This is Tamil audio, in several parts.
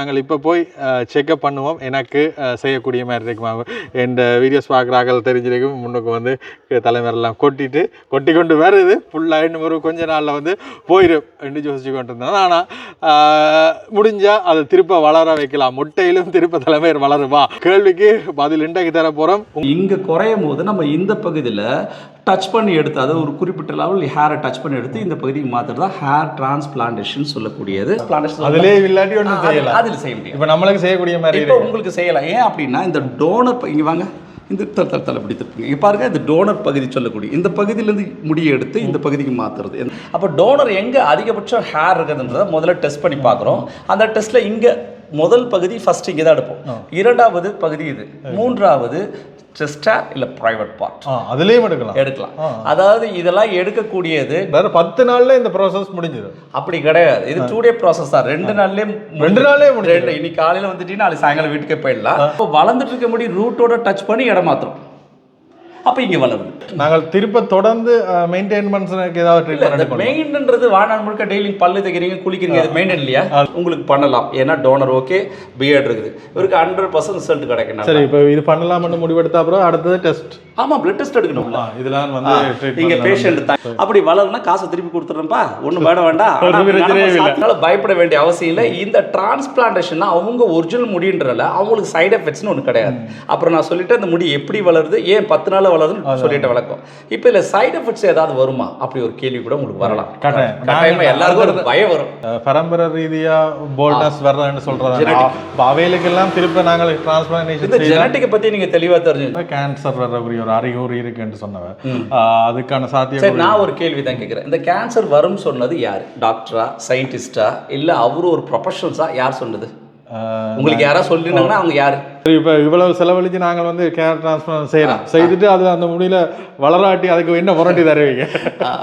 நாங்கள் இப்போ போய் செக்அப் பண்ணுவோம். எனக்கு செய்யக்கூடிய மாதிரி இருக்குமா இந்த வீடியோஸ் பார்க்குறாக்கள் தெரிஞ்சிருக்கும். முன்னுக்கு வந்து தலைமையெல்லாம் கொட்டி கொண்டு வருது. ஃபுல்லாக இன்னும் ஒரு கொஞ்ச நாளில் வந்து போயிடும் என்று யோசிச்சு கொண்டு இருந்தேன். ஆனால் முடிஞ்சால் அதை திருப்ப வளர வைக்கலாம். முட்டையிலும் திருப்ப தலைமையர் வளருமா கேள்விக்கு பதில் இன்றைக்கு தர போகிறோம். இங்கே குறையும் போது நம்ம இந்த பகுதியில் டச் பண்ணி எடுத்து, அதாவது ஒரு குறிப்பிட்ட லெவல் ஹேரை டச் பண்ணி எடுத்து இந்த பகுதிக்கு மாற்றுறது தான் ஹேர் டிரான்ஸ்பிளான்டேஷன் சொல்லக்கூடியது. அதிலே இல்லாட்டி ஒன்றும் செய்யலாம், அதில் செய்ய முடியும். இப்போ நம்மளுக்கு செய்யக்கூடிய மாதிரி இப்போ உங்களுக்கு செய்யலாம். ஏன் அப்படின்னா இந்த டோனர் இங்கே வாங்க, இந்த தலை இப்படி திருப்புங்க. இங்கே பாருங்கள், இந்த டோனர் பகுதி சொல்லக்கூடிய இந்த பகுதியிலேருந்து முடியை எடுத்து இந்த பகுதிக்கு மாற்றுறது. அப்போ டோனர் எங்கே அதிகபட்சம் ஹேர் இருக்குதுன்றதை முதல்ல டெஸ்ட் பண்ணி பார்க்குறோம். அந்த டெஸ்ட்டில் இங்கே முதல் பகுதி ஃபர்ஸ்ட் இங்கே தான் எடுப்போம். இரண்டாவது பகுதி இது, மூன்றாவது செஸ்டா இல்லை ப்ரைவேட் பார்ட், அதுலேயும் எடுக்கலாம். அதாவது இதெல்லாம் எடுக்கக்கூடியது 10 நாள்ல இந்த ப்ராசஸ் முடிஞ்சது. அப்படி கிடையாது, இது 2 டே ப்ராசஸ் தான். 2 நாள்லேயே முடிஞ்சது. இன்னைக்கு காலையில் வந்துட்டு நாளைக்கு சாயங்காலம் வீட்டுக்கே போயிடலாம். இப்போ வளர்ந்துட்டு இருக்க முடி ரூட்டோட டச் பண்ணி இடம் மாத்திரம், அப்போ இங்கே வளருது. நாங்கள் திருப்ப தொடர்ந்து மெயின்டெனன்ஸ்க்கு ஏதாவது ட்ரீட்மெண்ட் மெயின்டென்றது வாழ்நாள் முழுக்க டெய்லி பல்லு தைக்கிறீங்க, குளிக்கிறீங்க, இது மெயின்டென் இல்லையா? உங்களுக்கு பண்ணலாம். ஏன்னா டோனர் ஓகே, பிஎட் இருக்குது, இவருக்கு 100% ரிசல்ட் கிடைக்கும். சரி, இப்போ இது பண்ணலாம்னு முடிவெடுத்த அப்புறம் அடுத்தது டெஸ்ட். ஆமாம், பிளட் டெஸ்ட் எடுக்கணும். இதெல்லாம் வந்து இங்கே பேஷண்ட் தான். அப்படி வளருனா காசை திருப்பி கொடுத்துட்றேன்ப்பா, ஒன்றும் வேட வேண்டாம். அதனால பயப்பட வேண்டிய அவசியம் இல்லை. இந்த டிரான்ஸ்பிளான்டேஷன் அவங்க ஒரிஜினல் முடின்றல அவங்களுக்கு சைடு எஃபெக்ட்ஸ்னு ஒன்று கிடையாது. அப்புறம் நான் சொல்லிட்டு அந்த முடி எப்படி வளருது, ஏன் 10 நாள் வளருதுன்னு சொல்லிட்டு வளர்க்கும். இப்போ இல்லை சைடு எஃபெக்ட்ஸ் ஏதாவது வருமா அப்படி ஒரு கேள்வி கூட உங்களுக்கு வரலாம். கட்டாயமா எல்லாருக்கும் ஒரு பயம் வரும். பரம்பரை ரீதியா போல்ட்னஸ் வர்றதுன்னு சொல்றாங்க. அவைகளுக்கெல்லாம் திருப்ப நாங்கள் டிரான்ஸ்பிளான்டேஷன் இந்த ஜெனடிக்கை பத்தி நீங்க தெளிவா தெரிஞ்சு, கேன்சர் வரக்கூடிய ஒரு அறிகுறி இருக்குன்னு சொன்னவன், அதுக்கான சாத்தியம். சரி, நான் ஒரு கேள்வி தான் கேட்கிறேன். இந்த கேன்சர் வரும் சொன்னது யாரு? டாக்டரா, சயின்டிஸ்டா, இல்ல அவரு ஒரு ப்ரொஃபஷனல்ஸா? யார் சொன்னது உங்களுக்கு? யாரா சொல்லிருந்தாங்கன்னா அவங்க யாரு? இப்போ இவ்வளவு செலவழிச்சு நாங்கள் வந்து கேர் டிரான்ஸ்பிளான்ட் செய்துட்டு அது அந்த முடியல வளராட்டி அதுக்கு என்ன புரட்டி தருவீங்க?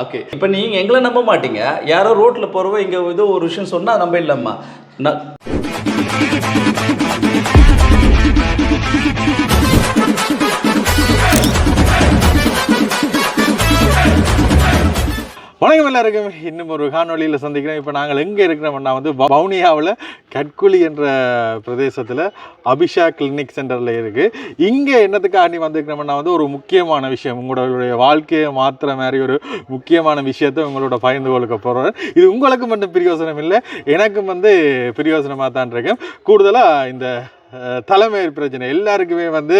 ஓகே, இப்போ நீங்க எங்களை நம்ப மாட்டீங்க. யாரோ ரோட்ல போறவ இங்க ஏதோ ஒரு விஷயம் சொன்னா நம்ப இல்லம்மா. வணக்கம் எல்லாருக்கும், இன்னும் ஒரு காணொலியில் சந்திக்கிறேன். இப்போ நாங்கள் எங்கே இருக்கிறோம்னா வந்து வவுனியாவில் கட்குலி என்ற பிரதேசத்தில் அபிஷா கிளினிக் சென்டரில் இருக்குது. இங்கே என்னத்துக்காண்டி வந்திருக்கிறோம்னா வந்து ஒரு முக்கியமான விஷயம், உங்களுடைய வாழ்க்கையை மாற்றுற மாதிரி ஒரு முக்கியமான விஷயத்தை உங்களோட பகிர்ந்து கொள்ள போகிறேன். இது உங்களுக்கு மட்டும் பிரயோசனம் இல்லை, எனக்கும் வந்து பிரயோசனமாக தான் இருக்கேன். கூடுதலாக இந்த தலைமையர் பிரச்சனை எல்லாருக்குமே வந்து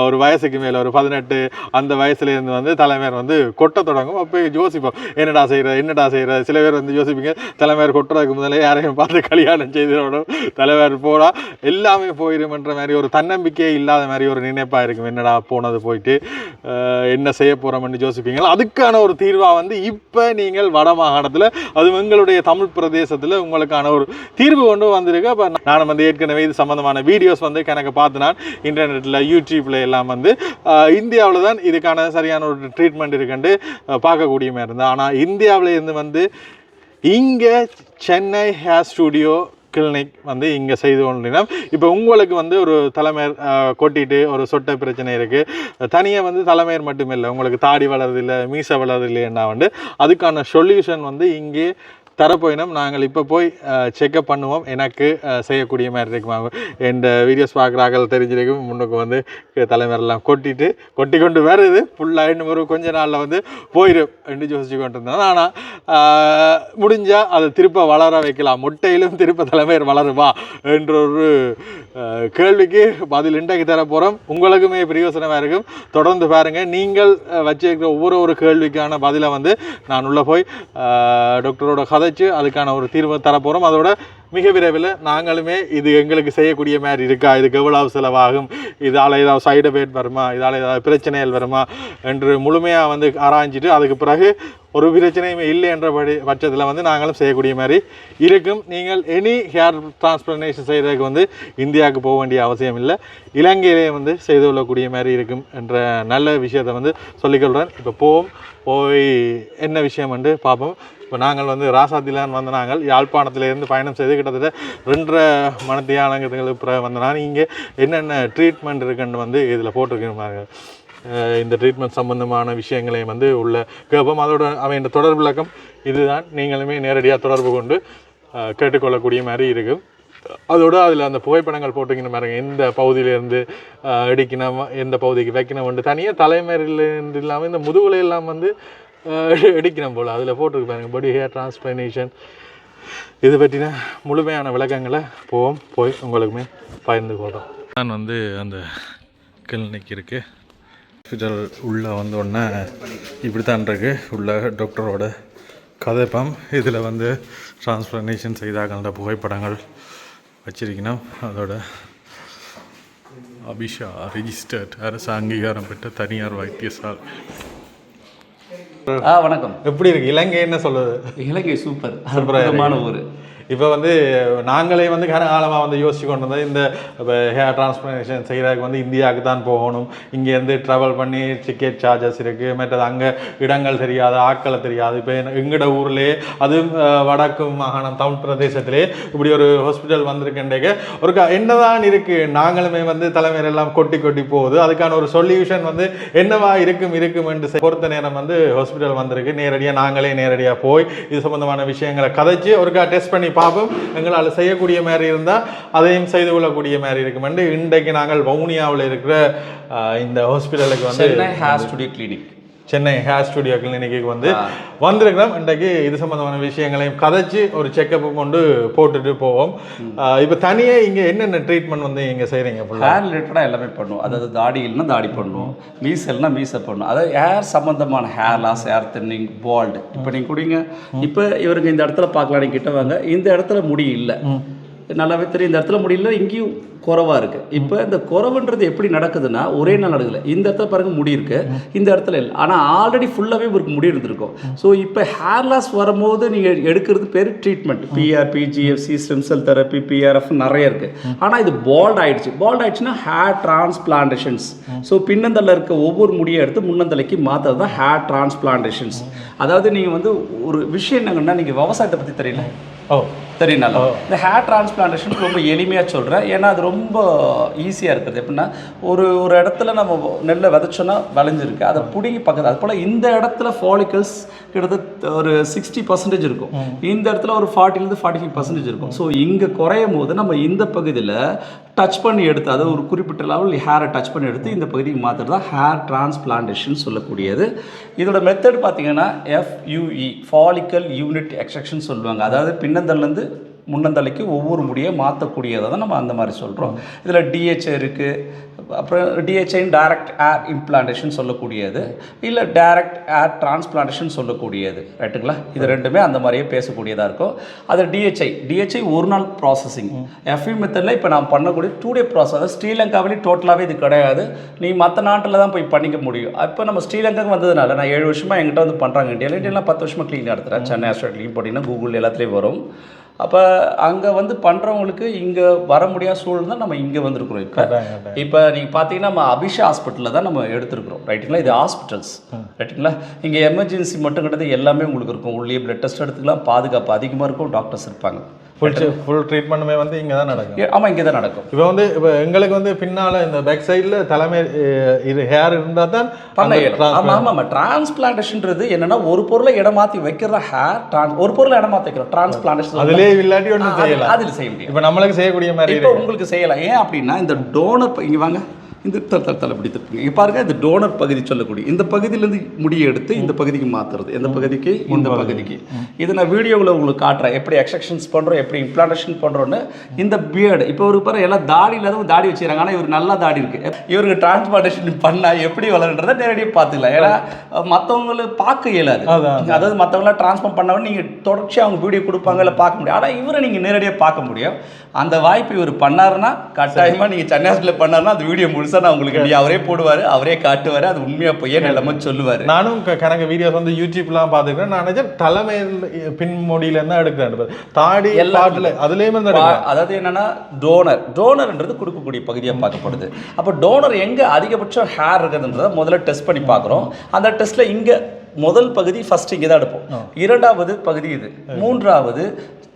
ஒரு வயசுக்கு மேலே ஒரு 18 அந்த வயசுலேருந்து வந்து தலைமையர் வந்து கொட்ட தொடங்கும். அப்போ யோசிப்போம், என்னடா செய்கிற. சில பேர் வந்து யோசிப்பீங்க, தலைமையர் கொட்டுறதுக்கு முதல்ல யாரையும் பார்த்து கல்யாணம் செய்திடணும், தலைமையர் போனால் எல்லாமே போயிடும்ன்ற மாதிரி ஒரு தன்னம்பிக்கையே இல்லாத மாதிரி ஒரு நினைப்பாக இருக்கும். என்னடா போனது போயிட்டு என்ன செய்ய போகிறோம்னு யோசிப்பீங்களா? அதுக்கான ஒரு தீர்வாக வந்து இப்போ நீங்கள் வட மாகாணத்தில், அது எங்களுடைய தமிழ் பிரதேசத்தில் உங்களுக்கான ஒரு தீர்வு கொண்டு வந்திருக்கு. அப்போ நான் வந்து ஏற்கனவே இது சம்மந்தமான வீடியோஸ் வந்து கணக்கு பார்த்து நான் இன்டர்நெட்டில் யூடியூப்பில் எல்லாம் வந்து இந்தியாவில் தான் இதுக்கான சரியான ஒரு ட்ரீட்மெண்ட் இருக்குன்னு பார்க்கக்கூடிய மாதிரி இருந்தது. ஆனால் இந்தியாவில் இருந்து வந்து இங்கே சென்னை ஹேர் ஸ்டுடியோ கிளினிக் வந்து இங்கே செய்து கொண்டினோம். இப்போ உங்களுக்கு வந்து ஒரு தலைமையர் கொட்டிட்டு ஒரு சொட்டை பிரச்சனை இருக்குது, தனியாக வந்து தலைமையர் மட்டும் இல்லை, உங்களுக்கு தாடி வளருதில்லை, மீசை வளருதில்லைன்னா வந்து அதுக்கான சொல்யூஷன் வந்து இங்கே தரப்போயினோம். நாங்கள் இப்போ போய் செக்அப் பண்ணுவோம். எனக்கு செய்யக்கூடிய மாதிரி இருக்குமா இந்த வீடியோஸ் பார்க்குறாக்கள் தெரிஞ்சிருக்கும். முன்னுக்கு வந்து தலைமையெல்லாம் கொட்டி கொண்டு வருது. ஃபுல்லாக இன்னும் ஒரு கொஞ்ச நாளில் வந்து போயிடும் என்று யோசிச்சு கொண்டு இருந்தேன். ஆனால் முடிஞ்சால் அதை திருப்ப வளர வைக்கலாம். முட்டையிலும் திருப்ப தலைமையர் வளருமா என்ற ஒரு கேள்விக்கு பதில் இன்றைக்கு தர போகிறோம். உங்களுக்குமே பிரயோசனமாக இருக்கும். தொடர்ந்து பாருங்கள். நீங்கள் வச்சிருக்கிற ஒவ்வொரு கேள்விக்கான பதிலை வந்து நான் உள்ளே போய் டாக்டரோட கதைச்சு அதுக்கான ஒரு தீர்வு தரப்போகிறோம். அதோட மிக விரைவில் நாங்களுமே இது எங்களுக்கு செய்யக்கூடிய மாதிரி இருக்கா, இதுக்கு எவ்வளவு செலவாகும், இதால் ஏதாவது சைடு எஃபெக்ட் வருமா, இதால் ஏதாவது பிரச்சனைகள் வருமா என்று முழுமையாக வந்து ஆராய்ஞ்சிட்டு அதுக்கு பிறகு ஒரு பிரச்சனையுமே இல்லை என்ற பட்சத்தில் வந்து நாங்களும் செய்யக்கூடிய மாதிரி இருக்கும். நீங்கள் எனி ஹேர் டிரான்ஸ்பிளான்டேஷன் செய்கிறதுக்கு வந்து இந்தியாவுக்கு போக வேண்டிய அவசியம் இல்லை, இலங்கையிலே வந்து செய்து கொள்ளக்கூடிய மாதிரி இருக்கும் என்ற நல்ல விஷயத்தை வந்து சொல்லிக்கொள்கிறேன். இப்போ போய் என்ன விஷயம் வந்து பார்ப்போம். இப்போ நாங்கள் வந்து ராசாத்திலான் வந்த நாங்கள் யாழ்ப்பாணத்திலேருந்து பயணம் செய்து கிட்டத்தட்ட 2.5 மணித்தியாலங்களுக்கு பிறகு வந்த நான் இங்கே என்னென்ன ட்ரீட்மெண்ட் இருக்குன்னு வந்து இதில் போட்டிருக்கேன். இந்த ட்ரீட்மெண்ட் சம்பந்தமான விஷயங்களையும் வந்து உள்ள கேட்போம். அதோட அவன் தொடர்பு விளக்கம் இதுதான். நீங்களுமே நேரடியாக தொடர்பு கொண்டு கேட்டுக்கொள்ளக்கூடிய மாதிரி இருக்கும். அதோட அதில் அந்த புகைப்படங்கள் போட்டிங்கன்னா பாருங்க எந்த பகுதியிலேருந்து எடுக்கணும் எந்த பகுதிக்கு வைக்கணும் தனியாக தலைமையிலேருந்து இல்லாமல் இந்த முதுகுலையெல்லாம் வந்து எடுக்கணும் போல் அதில் போட்டிருக்கு பாருங்க பாடி ஹேர் டிரான்ஸ்பிளான்டேஷன் இது பற்றின முழுமையான விளக்கங்களை போய் உங்களுக்குமே பகிர்ந்து போகிறோம். நான் வந்து அந்த கிளினிக் இருக்குது ஹாஸ்பிட்டல் உள்ளே வந்தோடனே இப்படி தான் இருக்குது உள்ள டாக்டரோட கதைப்பம் இதில் வந்து டிரான்ஸ்பிளான்டேஷன் செய்தாங்கள புகைப்படங்கள் வச்சிருக்கணும். அதோட அபிஷா ரெஜிஸ்டர்ட் அரசு அங்கீகாரம் பெற்ற தனியார் வைத்தியசாலை. வணக்கம். எப்படி இருக்கு இலங்கை? என்ன சொல்லுது? இலங்கை சூப்பர், அற்புதமான ஊர். இப்போ வந்து நாங்களே வந்து காலமாக வந்து யோசிச்சு கொண்டு வந்தோம் இந்த ஹேர் டிரான்ஸ்பிளான்டேஷன் செய்கிறதுக்கு வந்து இந்தியாவுக்கு தான் போகணும், இங்கேருந்து ட்ராவல் பண்ணி டிக்கெட் சார்ஜஸ் இருக்குது, மற்றது அங்கே இடங்கள் தெரியாது, ஆட்களை தெரியாது. இப்போ எங்களோட ஊர்லேயே அது வடக்கு மாகாணம் தமிழ் பிரதேசத்திலே இப்படி ஒரு ஹாஸ்பிட்டல் வந்திருக்கின்றே ஒரு என்னதான் இருக்குது, நாங்களுமே வந்து தலைமையில் எல்லாம் கொட்டி போகுது. அதுக்கான ஒரு சொல்யூஷன் வந்து என்னவா இருக்கும் என்று பொறுத்த நேரம் வந்து ஹாஸ்பிட்டல் வந்திருக்கு. நாங்களே நேரடியாக போய் இது சம்பந்தமான விஷயங்களை கதைச்சு ஒருக்கா டெஸ்ட் பண்ணி பார்ப்போம். எங்களால் செய்யக்கூடிய மாதிரி இருந்தால் அதையும் செய்து கொள்ளக்கூடிய மாதிரி இருக்கும். இன்றைக்கு நாங்கள் வவுனியாவில் இருக்கிற இந்த ஹாஸ்பிட்டலுக்கு வந்து சென்னை ஹேர் ஸ்டுடியோ கிளினிக்கு வந்து வந்திருக்கிறோம். இன்றைக்கு இது சம்பந்தமான விஷயங்களையும் கதைச்சு ஒரு செக்கப் கொண்டு போட்டுட்டு போவோம். இப்போ தனியே இங்கே என்னென்ன ட்ரீட்மெண்ட் வந்து இங்கே செய்கிறீங்க? ஹேர் ரிலேட்டடாக எல்லாமே பண்ணுவோம். அதாவது தாடி இல்லைன்னா தாடி பண்ணுவோம், மீசல்னா மீசை பண்ணுவோம். அதாவது ஹேர் சம்மந்தமான hair loss, hair thinning, bald. இப்போ நீங்கள் குடிங்க, இப்போ இவருக்கு இந்த இடத்துல பார்க்கலாம், நீங்கள் கிட்ட வாங்க, இந்த இடத்துல முடி இல்லை, நல்லாவே தெரியும். இந்த இடத்துல முடியல, இங்கேயும் குறவாக இருக்குது. இப்போ இந்த குறவுன்றது எப்படி நடக்குதுன்னா ஒரே நாள் நடக்குதுல. இந்த இடத்துல பாருங்கள் முடி இருக்குது, இந்த இடத்துல இல்லை. ஆனால் ஆல்ரெடி ஃபுல்லாகவே இவருக்கு முடி இருந்திருக்கும். ஸோ இப்போ ஹேர் லாஸ் வரும்போது நீங்கள் எடுக்கிறது பேர் treatment. PRP, GFC, stem cell therapy, PRF நிறைய இருக்குது. ஆனால் இது பால்ட் ஆயிடுச்சுன்னா ஹேர் டிரான்ஸ்பிளான்டேஷன்ஸ். ஸோ பின்னந்தல்ல இருக்க ஒவ்வொரு முடியை எடுத்து முன்னந்தலைக்கு மாற்றுறது தான் ஹேர் டிரான்ஸ்பிளான்டேஷன்ஸ். அதாவது நீங்கள் வந்து ஒரு விஷயம் என்னங்கன்னா, நீங்கள் விவசாயத்தை பற்றி தெரியல தெரியுனால இந்த ஹேர் டிரான்ஸ்பிளான்டேஷன் ரொம்ப எளிமையாக சொல்கிறேன். ஏன்னா அது ரொம்ப ஈஸியாக இருக்குது. எப்படின்னா ஒரு இடத்துல நம்ம நெல்லை விதைச்சோன்னா விளைஞ்சிருக்கு, அதை பிடிங்கி பக்கத்தில். அது போல் இந்த இடத்துல ஃபாலிக்கல்ஸ் கிட்டத்தட்ட ஒரு 60% இருக்கும், இந்த இடத்துல ஒரு 40-45% இருக்கும். ஸோ இங்கே குறையும் போது நம்ம இந்த பகுதியில் டச் பண்ணி எடுத்து, அதாவது ஒரு குறிப்பிட்ட லெவல் ஹேரை டச் பண்ணி எடுத்து இந்த பகுதிக்கு மாற்றுறது தான் ஹேர் டிரான்ஸ்பிளான்டேஷன் சொல்லக்கூடியது. இதோட மெத்தட் பார்த்தீங்கன்னா FUE, ஃபாலிக்கல் யூனிட் எக்ஸ்ட்ராக்ஷன் சொல்லுவாங்க. அதாவது பின்னந்தல்லேருந்து முன்னந்தலைக்கு ஒவ்வொரு முடியை மாற்றக்கூடியதை தான் நம்ம அந்த மாதிரி சொல்கிறோம். இதில் DHA இருக்குது, அப்புறம் DHA டைரக்ட் ஏர் இம்ப்ளான்டேஷன் சொல்லக்கூடியது, இல்லை டைரக்ட் ஏர் டிரான்ஸ்பிளான்டேஷன் சொல்லக்கூடியது. ரைட்டுங்களா? இது ரெண்டுமே அந்த மாதிரியே பேசக்கூடியதாக இருக்கும். அது DHA ஒரு நாள் ப்ராசஸிங். FUE மெத்தடில் இப்போ நான் பண்ணக்கூடிய 2 டே ப்ராசஸ். அதாவது ஸ்ரீலங்காவிலேயும் டோட்டலாகவே இது கிடையாது, நீ மற்ற நாட்டில் தான் போய் பண்ணிக்க முடியும். இப்போ நம்ம ஸ்ரீலங்காவுக்கு வந்ததுனால நான் 7 வருஷமாக எங்கிட்ட வந்து பண்ணுறாங்க. இந்தியாவிலாம் 10 வருஷமாக க்ளீன் நடத்துகிறேன். சென்னை ஹாஸ்பிட்டல் போட்டிங்கன்னா கூகுள் எல்லாத்துலேயும் வரும். அப்போ அங்கே வந்து பண்ணுறவங்களுக்கு இங்கே வர முடியாத சூழ்நிலை நம்ம இங்கே வந்திருக்கிறோம். இப்போ நீங்கள் பார்த்தீங்கன்னா நம்ம அபிஷா ஹாஸ்பிட்டலில் தான் நம்ம எடுத்துருக்குறோம். ரைட்டுங்களா? இது ஹாஸ்பிட்டல்ஸ். ரைட்டுங்களா? இங்கே எமர்ஜென்சி மட்டும் கிடையாது, எல்லாமே உங்களுக்கு இருக்கும். உள்ளே பிளட் டெஸ்ட் எடுத்துக்கலாம், பாதுகாப்பு அதிகமாக இருக்கும், டாக்டர்ஸ் இருப்பாங்க. ஃபுல் ட்ரீட்மெண்ட்டுமே வந்து இங்கே தான் நடக்கும். ஆமாம், இங்கே தான் நடக்கும். இப்போ எங்களுக்கு வந்து பின்னால் இந்த பேக் சைடில் தலைமை இது ஹேர் இருந்தால் தான் பண்ண இயலும். ஆமாம். டிரான்ஸ்பிளான்டேஷன்றது என்னன்னா ஒரு பொருளை இடம் மாற்றி வைக்கிற ஹேர், ஒரு பொருளை இடம் மாற்றி வைக்கிறோம் டிரான்ஸ்பிளான்டேஷன். அதிலே இல்லாட்டி ஒன்றும் செய்யலாம், அதில் செய்ய முடியும். இப்போ நம்மளுக்கு செய்யக்கூடிய மாதிரி இப்போ உங்களுக்கு செய்யலாம். ஏன் அப்படின்னா இந்த டோனர், இங்கே வாங்க, இந்த தலை பிடித்திருப்பீங்க. இங்கே பாருங்கள், இந்த டோனர் பகுதி சொல்லக்கூடிய இந்த பகுதியிலேருந்து முடியை எடுத்து இந்த பகுதிக்கு மாற்றுறது. எந்த பகுதிக்கு? இந்த பகுதிக்கு. இது நான் வீடியோவில் உங்களுக்கு காட்டுறேன், எப்படி எக்ஸ்ட்ராக்ஷன்ஸ் பண்ணுறோம், எப்படி இம்ப்ளான்டேஷன் பண்ணுறோன்னு. இந்த பியர்டு இப்போ ஒரு பாரு எல்லாம் தாடி இல்லாத தாடி வச்சுக்கிறாங்க, ஆனால் இவர் நல்லா தாடி இருக்குது. இவருக்கு டிரான்ஸ்பிளான்டேஷன் பண்ணால் எப்படி வளருன்றதை நேரடியாக பார்த்துக்கலாம். ஏன்னா மற்றவங்களை பார்க்க இயலாது. அதாவது மற்றவங்களாம் டிரான்ஸ்ஃபார்ம் பண்ணவங்க நீங்கள் தொடர்ச்சியாக அவங்க வீடியோ கொடுப்பாங்க, இல்லை பார்க்க முடியும். ஆனால் இவரை நீங்கள் நேரடியாக பார்க்க முடியும். அந்த வாய்ப்பு இவர் பண்ணாருன்னா கட்டாயமாக நீங்கள் சென்னை ஹாஸ்பிட்டலில் பண்ணாருன்னா அந்த வீடியோ முழுசாக நான் உங்களுக்கு அவரே போடுவார், அவரே காட்டுவார், அது உண்மையாக பொய்யே எல்லாமே சொல்லுவார். நானும் கணக்கு வீடியோஸ் வந்து யூடியூப்லாம் பார்த்துக்கிறேன். நான் நினைச்சேன் தலைமையில் பின்மொழியிலேருந்து தான் எடுக்கிறேன், தாடி எல்லாட்டில் அதுலேயுமே தான். அதாவது என்னன்னா டோனர்ன்றது கொடுக்கக்கூடிய பகுதியாக பார்க்கப்படுது. அப்போ டோனர் எங்கே அதிகபட்சம் ஹேர் இருக்குதுன்றதை முதல்ல டெஸ்ட் பண்ணி பார்க்குறோம். அந்த டெஸ்ட்டில் இங்கே முதல் பகுதி ஃபர்ஸ்ட் இங்கே தான் எடுப்போம், இரண்டாவது பகுதி இது, மூன்றாவது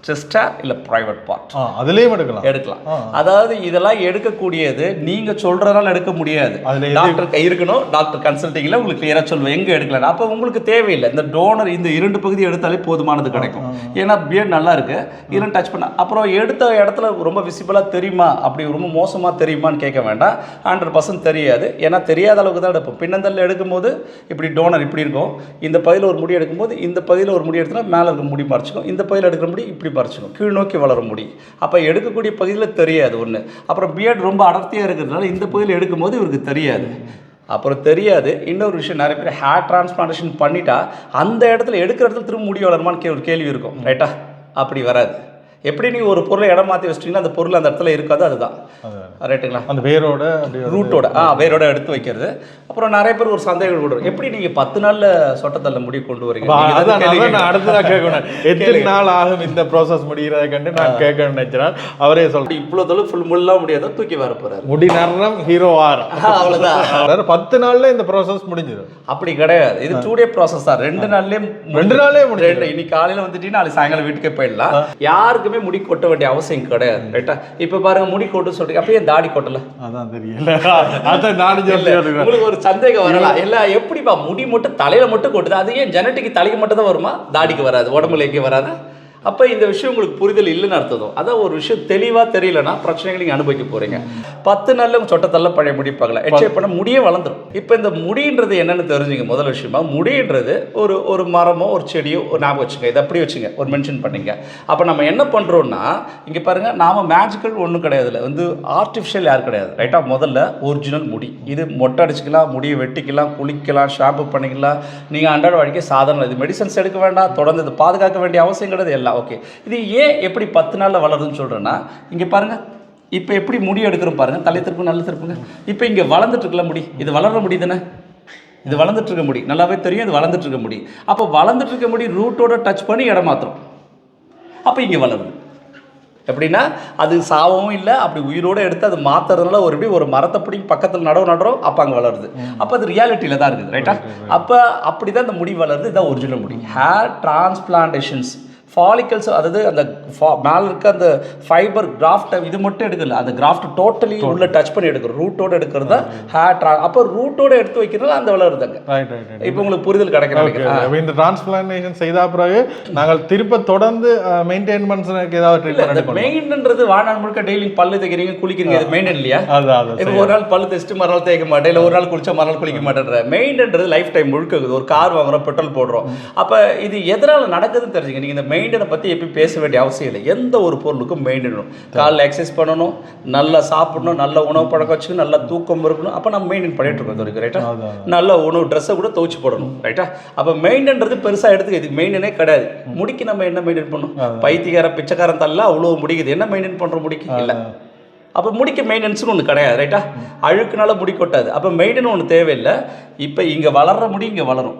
செஸ்டா இல்லை ப்ரைவேட் பார்ட் அதுலேயும் எடுக்கலாம். அதாவது இதெல்லாம் எடுக்கக்கூடியது நீங்கள் சொல்கிறதால எடுக்க முடியாது. டாக்டர் இருக்கணும், டாக்டர் கன்சல்டிங்கில் உங்களுக்கு கிளியராக சொல்லுவேன் எங்கே எடுக்கலாம். அப்போ உங்களுக்கு தேவையில்லை, இந்த டோனர் இந்த 2 பகுதி எடுத்தாலே போதுமானது கிடைக்கும். ஏன்னா பியர்ட் நல்லா இருக்கு, இதெல்லாம் டச் பண்ண அப்புறம் எடுத்த இடத்துல ரொம்ப விசிபிளாக தெரியுமா, அப்படி ரொம்ப மோசமாக தெரியுமான்னு கேட்க வேண்டாம். 100% தெரியாது. ஏன்னா தெரியாத அளவுக்கு தான் எடுப்போம். பின்னந்தல்ல எடுக்கும்போது இப்படி டோனர் இப்படி இருக்கும், இந்த பகுதியில் ஒரு முடி எடுக்கும்போது இந்த பகுதியில் ஒரு முடி எடுத்தோன்னா மேலே இருக்க முடி மறைச்சிக்கும், இந்த பகுதியில் எடுக்கிற முடி இப்படி பறிச்சுக்கும், கீழ் நோக்கி வளர முடியும். அப்போ எடுக்கக்கூடிய பகுதியில் தெரியாது ஒன்று. அப்புறம் பியர்ட் ரொம்ப அடர்த்தியாக இருக்கிறதுனால இந்த பகுதியில் எடுக்கும்போது இவருக்கு தெரியாது. அப்புறம் தெரியாது. இன்னொரு விஷயம், நிறைய பேர் ஹேர் டிரான்ஸ்பிளான்டேஷன் பண்ணிட்டா அந்த இடத்துல எடுக்கிற இடத்துல திரும்ப முடி வளருமான்னு ஒரு கேள்வி இருக்கும். ரைட்டா? அப்படி வராது. எப்படி நீங்கள் ஒரு பொருளை இடம் மாற்றி வச்சிட்டிங்கன்னா அந்த பொருள் அந்த இடத்துல இருக்காது. அதுதான் ரைட்டுங்களா? அந்த வேரோட ரூட்டோட வேரோட எடுத்து வைக்கிறது. அப்புறம் நிறைய பேர் ஒரு சந்தேகம் கொடுக்கும், எப்படி நீங்கள் 10 நாளில் சொட்டத்தல்ல முடி கொண்டு வரீங்க? அடுத்ததாக கேட்கணும், எத்தனை நாள் ஆகும் இந்த ப்ராசஸ் முடிகிறதை கண்டு நான் கேட்க நினைக்கிறேன். அவரே சொல்றேன் இவ்வளோ தொழில் ஃபுல் முல்லாம் முடியாத தூக்கி வர போறாரு. முடி நரம் ஹீரோ ஆரம் அவ்வளோதான். 10 நாளில் இந்த ப்ராசஸ் முடிஞ்சிடும். அப்படி கிடையாது. இது 2 டே ப்ராசஸ் தான். 2 நாள்லேயே முடிஞ்சிடும். இன்னைக்கு காலையில் வந்துட்டீங்கன்னா நாளைக்கு சாயங்காலம் வீட்டுக்கே போயிடலாம். யாருக்குமே முடி கொட்ட வேண்டிய அவசியம் கிடையாது. ரைட்டா? இப்ப பாருங்க, முடி கொட்டு சொல்றீங்க, அப்பயே தாடி கொட்டல. அதான் தெரியல, அதான் நாடி உங்களுக்கு ஒரு சந்தேகம் வரலாம். எல்லாம் எப்படிப்பா முடி மட்டும் தலையில மட்டும் கொட்டுது, அது ஏன் ஜெனட்டிக் தலைக்கு மட்டும் தான் வருமா, தாடிக்கு வராது, உடம்புல எங்கே வராது? அப்போ இந்த விஷயம் உங்களுக்கு புரிதல் இல்லைன்னு அர்த்தம். அதான் ஒரு விஷயம் தெளிவாக தெரியலன்னா பிரச்சனைகள் நீங்கள் அனுபவிக்க போகிறீங்க. 10 நாளில் சொட்டத்தல்ல பழைய முடி பார்க்கலாம். எச்சை பண்ண முடியே வளர்ந்துடும். இப்போ இந்த முடின்றது என்னென்னு தெரிஞ்சுங்க. முதல் விஷயமா, முடின்றது ஒரு மரமோ ஒரு செடியோ ஒரு ஞாபகம் வச்சுங்க. இதை அப்படி வச்சுங்க, ஒரு மென்ஷன் பண்ணிங்க. அப்போ நம்ம என்ன பண்ணுறோன்னா, இங்கே பாருங்கள், நாம் மேஜிக்கல் ஒன்றும் கிடையாது, இல்லை வந்து ஆர்டிஃபிஷியல் யார் கிடையாது. ரைட்டாக? முதல்ல ஒரிஜினல் முடி. இது மொட்டை அடிச்சுக்கலாம், முடியை வெட்டிக்கலாம், குளிக்கலாம், ஷாம்பு பண்ணிக்கலாம். நீங்கள் அன்றாட வாழ்க்கை சாதாரண, இது மெடிசன்ஸ் எடுக்க வேண்டாம், தொடர்ந்து இது பாதுகாக்க வேண்டிய அவசியம் கிடையாது. எல்லாம் ஓகே. இது ஏன் எப்படி 10 நாளில் வளருதுன்னு சொல்கிறேன்னா, இங்கே பாருங்கள், இப்போ எப்படி முடி எடுக்கிறோம் பாருங்கள், தலை திருப்பு நல்ல திருப்புங்க. இப்போ இங்கே வளர்ந்துட்டு இருக்கல முடி, இது வளர்ற முடி தானே, இது வளர்ந்துட்டு இருக்க முடி, நல்லாவே தெரியும் இது வளர்ந்துட்டு இருக்க முடி. அப்போ வளர்ந்துட்டு இருக்க முடி ரூட்டோட டச் பண்ணி இடம் மாத்திரம், அப்போ இங்கே வளருது. எப்படின்னா அது சாவவும் இல்லை, அப்படி உயிரோடு எடுத்து அது மாற்றுறதுனால ஒரு மரத்தை பிடிக்கும் பக்கத்தில் நடுறோம், அப்போ அங்கே வளருது. அப்போ அது ரியாலிட்டியில் தான் இருக்குது. ரைட்டா? அப்போ அப்படி தான் இந்த முடி வளருது. இதுதான் ஒரிஜினல் முடி. ஹேர் டிரான்ஸ்பிளான்டேஷன்ஸ் ஃபாலிக்கல்ஸ், அதாவது அந்த மேலே இருக்க அந்த ஃபைபர் கிராஃப்டை இது மட்டும் எடுக்கல, அந்த கிராஃப்ட் டோட்டலி உள்ள டச் பண்ணி எடுக்கிறோம், ரூட்டோடு எடுக்கிறது தான் ஹேர். அப்போ ரூட்டோடு எடுத்து வைக்கிறது அந்த வளருதாங்க. இப்போ உங்களுக்கு புரிதல் கிடைக்கிறது. இந்த டிரான்ஸ்பிளான்டேஷன் செய்த பிறகு நாங்கள் திருப்ப தொடர்ந்து மெயின்டெனன்ஸ்க்கு ஏதாவது ட்ரீட்மெண்ட். மெயின்டென்றது வாழ்நாள் முழுக்க டெய்லி பல்லு தேய்க்கிறீங்க, குளிக்கிறீங்க, இது மெயின்டென் இல்லையா? இப்போ ஒரு நாள் பல்லு தேய்ச்சிட்டு மறுநாள் தேய்க்க மாட்டேன், இல்லை ஒரு நாள் குளிச்சா மறுநாள் குளிக்க மாட்டேன்ற. மெயின்டென்றது லைஃப் டைம் முழுக்க. ஒரு கார் வாங்குறோம், பெட்ரோல் போடுறோம். அப்போ இது எதனால் நடக்குதுன்னு தெரிஞ்சுங்க. நீங்கள் இந்த மெயின்டெனை பற்றி எப்பயும் பேச வேண்டிய அவசியம் இல்லை. எந்த ஒரு பொருளுக்கும் மெயின்டென். காலைல எக்ஸசைஸ் பண்ணணும், நல்லா சாப்பிடணும், நல்ல உணவு பழக்கம் வச்சுக்கணும், நல்லா தூக்கம் இருக்கணும். அப்போ நம்ம மெயின்டைன் பண்ணிட்டு இருக்கோம். இது ரைட்டா? நல்ல உணவு, ட்ரெஸ்ஸை கூட துவச்சி போடணும். ரைட்டா? அப்போ மெயின்டென்றது பெருசாக எடுத்துக்க, இதுக்கு மெயின்டெனே கிடையாது. முடிக்கு நம்ம என்ன மெயின்டைன் பண்ணணும்? பைத்தியக்கார பிச்சைக்காரன் தள்ள அவ்வளோ முடிக்குது, என்ன மெயின்டைன் பண்ணுறோம் முடிக்கு? இல்லை. அப்போ முடிக்க மெயின்டெனன்ஸ்னு ஒன்று கிடையாது. ரைட்டா? அழுக்குனால முடி கொட்டாது. அப்போ மெயின்டெனன் ஒன்று தேவையில்லை. இப்போ இங்கே வளர்கிற முடி இங்கே வளரும்,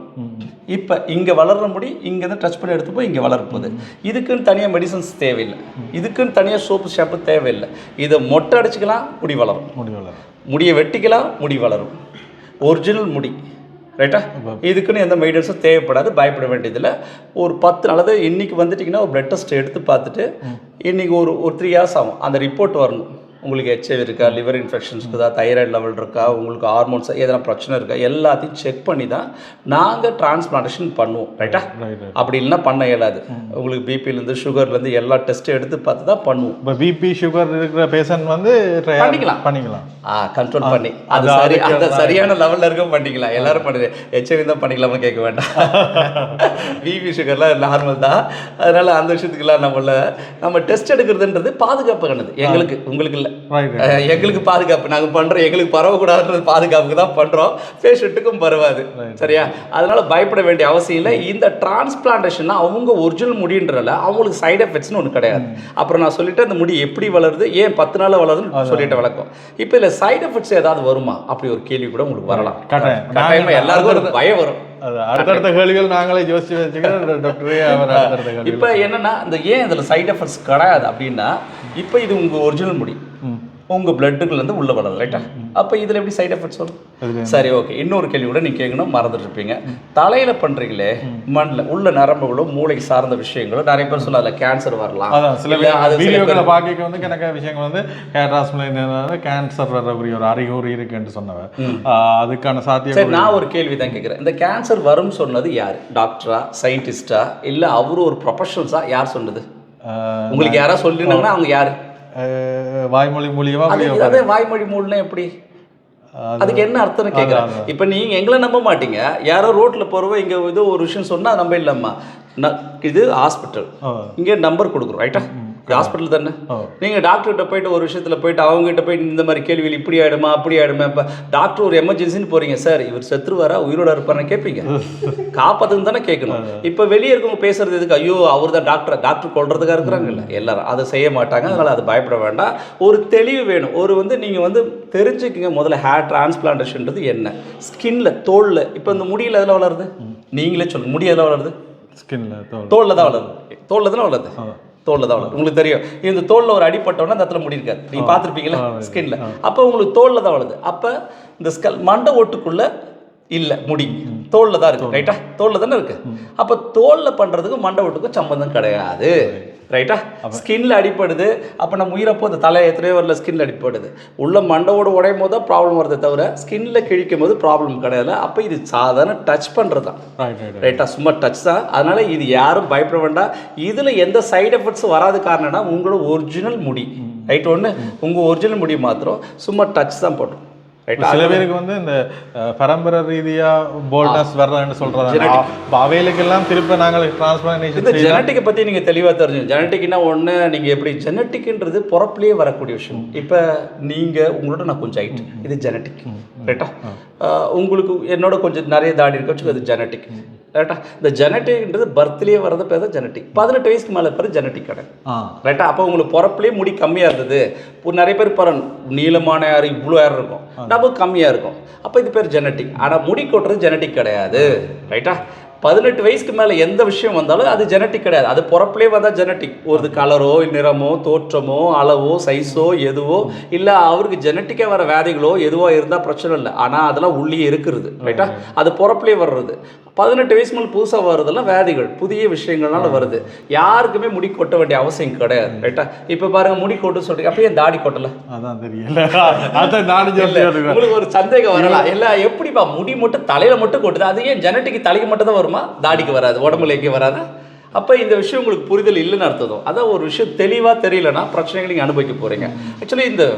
இப்போ இங்கே வளர்கிற முடி இங்கேருந்து டச் பண்ணி எடுத்து போய் இங்கே வளர்ப்போது. இதுக்குன்னு தனியாக மெடிசன்ஸ் தேவையில்லை, இதுக்குன்னு தனியாக சோப்பு ஷாம்பு தேவையில்லை. இதை மொட்டை அடிச்சுக்கலாம், முடி வளரும். முடியை வெட்டிக்கலாம், முடி வளரும். ஒரிஜினல் முடி. ரைட்டா? இதுக்குன்னு எந்த மெயின்டெனன்ஸும் தேவைப்படாது, பயப்பட வேண்டியதில்லை. ஒரு 10 நாள், அதாவது இன்றைக்கி வந்துட்டிங்கன்னா ஒரு பிளட் டெஸ்ட் எடுத்து பார்த்துட்டு இன்றைக்கி ஒரு 3 hours ஆகும், அந்த ரிப்போர்ட் வரணும். உங்களுக்கு ஹெச்ஐவி இருக்கா, லிவர் இன்ஃபெக்ஷன்ஸ் இருக்குதா, தைராய்டு லெவல் இருக்கா, உங்களுக்கு ஹார்மோன்ஸ் எதனா பிரச்சனை இருக்கா, எல்லாத்தையும் செக் பண்ணி தான் நாங்கள் டிரான்ஸ்பிளான்டேஷன் பண்ணுவோம். ரைட்டா? அப்படி இல்லைன்னா பண்ண இயலாது. உங்களுக்கு பிபிலேருந்து சுகர்லேருந்து எல்லா டெஸ்ட்டும் எடுத்து பார்த்து தான் பண்ணுவோம். இப்போ பிபி சுகர் இருக்கிற பேஷண்ட் வந்து பண்ணிக்கலாம் கண்ட்ரோல் பண்ணி, அது சரி, அந்த சரியான லெவலில் இருக்க பண்ணிக்கலாம். எல்லாரும் பண்ணுது. ஹெச்ஐவி தான் பண்ணிக்கலாமா கேட்க வேண்டாம். பிபி சுகர்லாம் நார்மல் தான். அதனால் அந்த விஷயத்துக்குலாம் நம்ம டெஸ்ட் எடுக்கிறதுன்றது பாதுகாப்புக்கானது. எங்களுக்கு, உங்களுக்கு இல்லை, எங்களுக்கு பாதுகாப்பு. நாங்கள் பண்ணுறோம், எங்களுக்கு பரவக்கூடாதுன்றது பாதுகாப்புக்கு தான் பண்ணுறோம், பேஷண்ட்டுக்கும் பரவாது. சரியா? அதனால் பயப்பட வேண்டிய அவசியம் இல்லை. இந்த டிரான்ஸ்பிளான்டேஷன்னா அவங்க ஒரிஜினல் முடின்றல அவங்களுக்கு சைடு எஃபெக்ட்ஸ்னு ஒன்று கிடையாது. அப்புறம் நான் சொல்லிட்டு அந்த முடி எப்படி வளருது, ஏன் 10 நாளில் வளருதுன்னு சொல்லிட்டு வளர்க்கும். இப்போ இல்லை சைடு எஃபெக்ட்ஸ் ஏதாவது வருமா அப்படி ஒரு கேள்வி கூட உங்களுக்கு வரலாம். கட்டாயமா எல்லாருக்கும் ஒரு பயம் வரும். அடுத்தடுத்த கேள்விகள் நாங்களே யோசிச்சு வச்சுக்கிறோம் டாக்டரே. இப்போ என்னன்னா, இந்த ஏன் இதில் சைடு எஃபெக்ட்ஸ் கிடையாது அப்படின்னா, இப்போ இது உங்கள் ஒரிஜினல் முடி, உங்கள் பிளட்டுக்குள்ளேருந்து உள்ளே வளரும் ரைட்டா. அப்போ இதில் எப்படி சைட் எஃபெக்ட்ஸ் வரும்? சரி, ஓகே. இன்னொரு கேள்வி கூட நீங்கள் கேட்கணும், மறந்துட்டு இருப்பீங்க. தலையில் பண்ணுறீங்களே மண்ணில் உள்ள நரம்புகளும் மூளை சார்ந்த விஷயங்களும் நிறைய பேர் சொல்ல அதில் கேன்சர் வரலாம். சில வீடியோக்களை பார்க்க வந்து எனக்கு விஷயங்கள் வந்து ஹேர் டிரான்ஸ்பிளான்ட் கேன்சர் வரக்கூடிய ஒரு அறிகுறி இருக்குன்னு சொன்னவன், அதுக்கான சாத்தியம். சரி, நான் ஒரு கேள்வி தான் கேட்குறேன். இந்த கேன்சர் வரும் சொன்னது யார்? டாக்டரா, சயின்டிஸ்டா, இல்லை அவரு ஒரு ப்ரொஃபஷனல்ஸா? யார் சொன்னது உங்களுக்கு? யாராவது சொல்லிருந்தாங்கன்னா அவங்க யாரு? வாய்மொழி மூலியமா. அதே வாய்மொழி மூலியம் எப்படி? அதுக்கு என்ன அர்த்தம்னு கேட்குறேன். இப்போ நீங்கள் எங்களை நம்ப மாட்டீங்க, யாரோ ரோட்டில் போகிறவ இங்கே ஏதோ ஒரு விஷயம் சொன்னால் நம்ப இல்லாமா? இது ஹாஸ்பிட்டல், இங்கே நம்பர் கொடுக்குறோம் ரைட்டா? ஹாஸ்பிட்டல் தானே. நீங்கள் டாக்டர்கிட்ட போயிட்டு ஒரு விஷயத்தில் போயிட்டு அவங்ககிட்ட போயிட்டு இந்த மாதிரி கேள்விகள் இப்படி ஆகிடுமா அப்படி ஆகிடுமா. இப்போ டாக்டர் ஒரு எமர்ஜென்சின்னு போகிறீங்க, சார் இவர் செத்துருவாரா உயிரோட இருப்பாருன்னு கேட்பீங்க, காப்பாற்றுன்னு தானே கேட்கணும். இப்போ வெளியே இருக்கவங்க பேசுறது எதுக்கு? ஐயோ அவர் தான் டாக்டர் கொள்றதுக்காக இருக்கிறாங்க இல்லை, எல்லாரும் அதை செய்ய மாட்டாங்க. அதனால் அது பயப்பட வேண்டாம். ஒரு தெளிவு வேணும். நீங்கள் தெரிஞ்சுக்கிங்க முதல்ல ஹேர் டிரான்ஸ்பிளான்டேஷன்றது என்ன. ஸ்கின்ல, தோலில், இப்போ இந்த முடியில் எதில் வளருது? நீங்களே சொல்லுங்கள், முடி எதில் வளருது? ஸ்கின்ல, தோலில் தான் வளருது. தோலில் தானே வளருது, தோலில் தான் வளரும். உங்களுக்கு தெரியும், இந்த தோலில் ஒரு அடிப்பட்டோன்னா அந்த இடத்துல முடி இருக்காது. நீங்கள் பார்த்துருப்பீங்களா ஸ்கின்ல. அப்போ உங்களுக்கு தோலில் தான் வளருது. அப்போ இந்த மண்டை ஓட்டுக்குள்ளே இல்லை முடி, தோலில் தான் இருக்குது ரைட்டா? தோலில் தானே இருக்குது. அப்போ தோலில் பண்ணுறதுக்கும் மண்டை ஓட்டுக்கும் சம்பந்தம் கிடையாது ரைட்டா? ஸ்கின்ல அடிப்படுது. அப்போ நம்ம உயிரப்போ அந்த தலை எத்தனையோ வரல, ஸ்கின்ல அடிப்படுது. உள்ள மண்டவோட உடையும் போது தான் ப்ராப்ளம் வருது தவிர ஸ்கின்ல கிழிக்கும் போது ப்ராப்ளம் கிடையாது. அப்போ இது சாதாரண டச் பண்ணுறது தான் ரைட்டா, சும்மா டச் தான். அதனால இது யாரும் பயப்பட வேண்டாம். இதில் எந்த சைடு எஃபெக்ட்ஸும் வராது. காரணம்னா உங்களோட ஒரிஜினல் முடி ரைட். ஒன்று உங்கள் ஒரிஜினல் முடி மாத்திரம் சும்மா டச் தான் போட்டோம். சில பேருக்கு வந்து இந்த பரம்பரை ரீதியா போல்டஸ் வர்றதுன்னு சொல்றாங்க. அவைகளுக்கெல்லாம் திருப்ப நாங்கள் டிரான்ஸ்பிளான்டேஷன். இந்த ஜெனட்டிக்கை பத்தி நீங்க தெளிவா தெரிஞ்சுங்க. ஜெனட்டிக்னா ஒண்ணு, நீங்க எப்படி ஜெனட்டிக்ன்றது பிறப்பிலேயே வரக்கூடிய விஷயம். இப்ப நீங்க உங்களோட நான் கொஞ்சம் ஹைட், இது ஜெனட்டிக் ரைட்டா. உங்களுக்கு என்னோட கொஞ்சம் நிறைய தாடி இருக்க வச்சுக்கோ, அது ஜெனட்டிக் ரைட்டா. இந்த ஜெனட்டிக்ன்றது பர்த்லேயே வரது பேர் தான் ஜெனட்டிக். 18 வயசுக்கு மேலே பேர் ஜெனட்டிக் கிடையாது ரைட்டா. அப்போ உங்களுக்கு பிறப்புலேயே முடி கம்மியாக இருந்தது. ஒரு நிறைய பேர் நீளமான யார் இவ்வளோ யாரும் இருக்கும், நம்ம கம்மியாக இருக்கும். அப்போ இது பேர் ஜெனட்டிக். ஆனால் முடி கொட்டுறது ஜெனட்டிக் கிடையாது ரைட்டா. 18 வயசுக்கு மேலே எந்த விஷயம் வந்தாலும் அது ஜெனட்டிக் கிடையாது. அது பிறப்புலேயே வந்தால் ஜெனட்டிக். ஒரு கலரோ நிறமோ தோற்றமோ அளவோ சைஸோ எதுவோ இல்லை, அவருக்கு ஜெனட்டிக்காக வர வியாதிகளோ எதுவோ இருந்தால் பிரச்சனை இல்லை. ஆனால் அதெல்லாம் உள்ளே இருக்கிறது ரைட்டா. அது பிறப்புலேயே வர்றது. 18 வயசு மேலே புதுசாக வர்றதெல்லாம் வியாதிகள், புதிய விஷயங்கள்னால வருது. யாருக்குமே முடி கொட்ட வேண்டிய அவசியம் கிடையாது ரைட்டா. இப்போ பாருங்க, முடி கொட்டு சொல்றீங்க, அப்போ ஏன் தாடி கொட்டல? அதான் தெரியல. உங்களுக்கு ஒரு சந்தேகம் வரலாம், எல்லாம் எப்படிப்பா முடி மட்டும் தலையில மட்டும் கொட்டுது, அது ஏன் ஜெனட்டிக் தலைக்கு மட்டும் தான் வருமா, தாடிக்கு வராது, உடம்புலேக்கு வராது? அப்போ இந்த விஷயம் உங்களுக்கு புரிதல் இல்லைன்னு அர்த்தம். அதான் ஒரு விஷயம் தெளிவாக தெரியலன்னா பிரச்சனைகள் நீங்கள் அனுபவிக்க போகிறீங்க. ஆக்சுவலி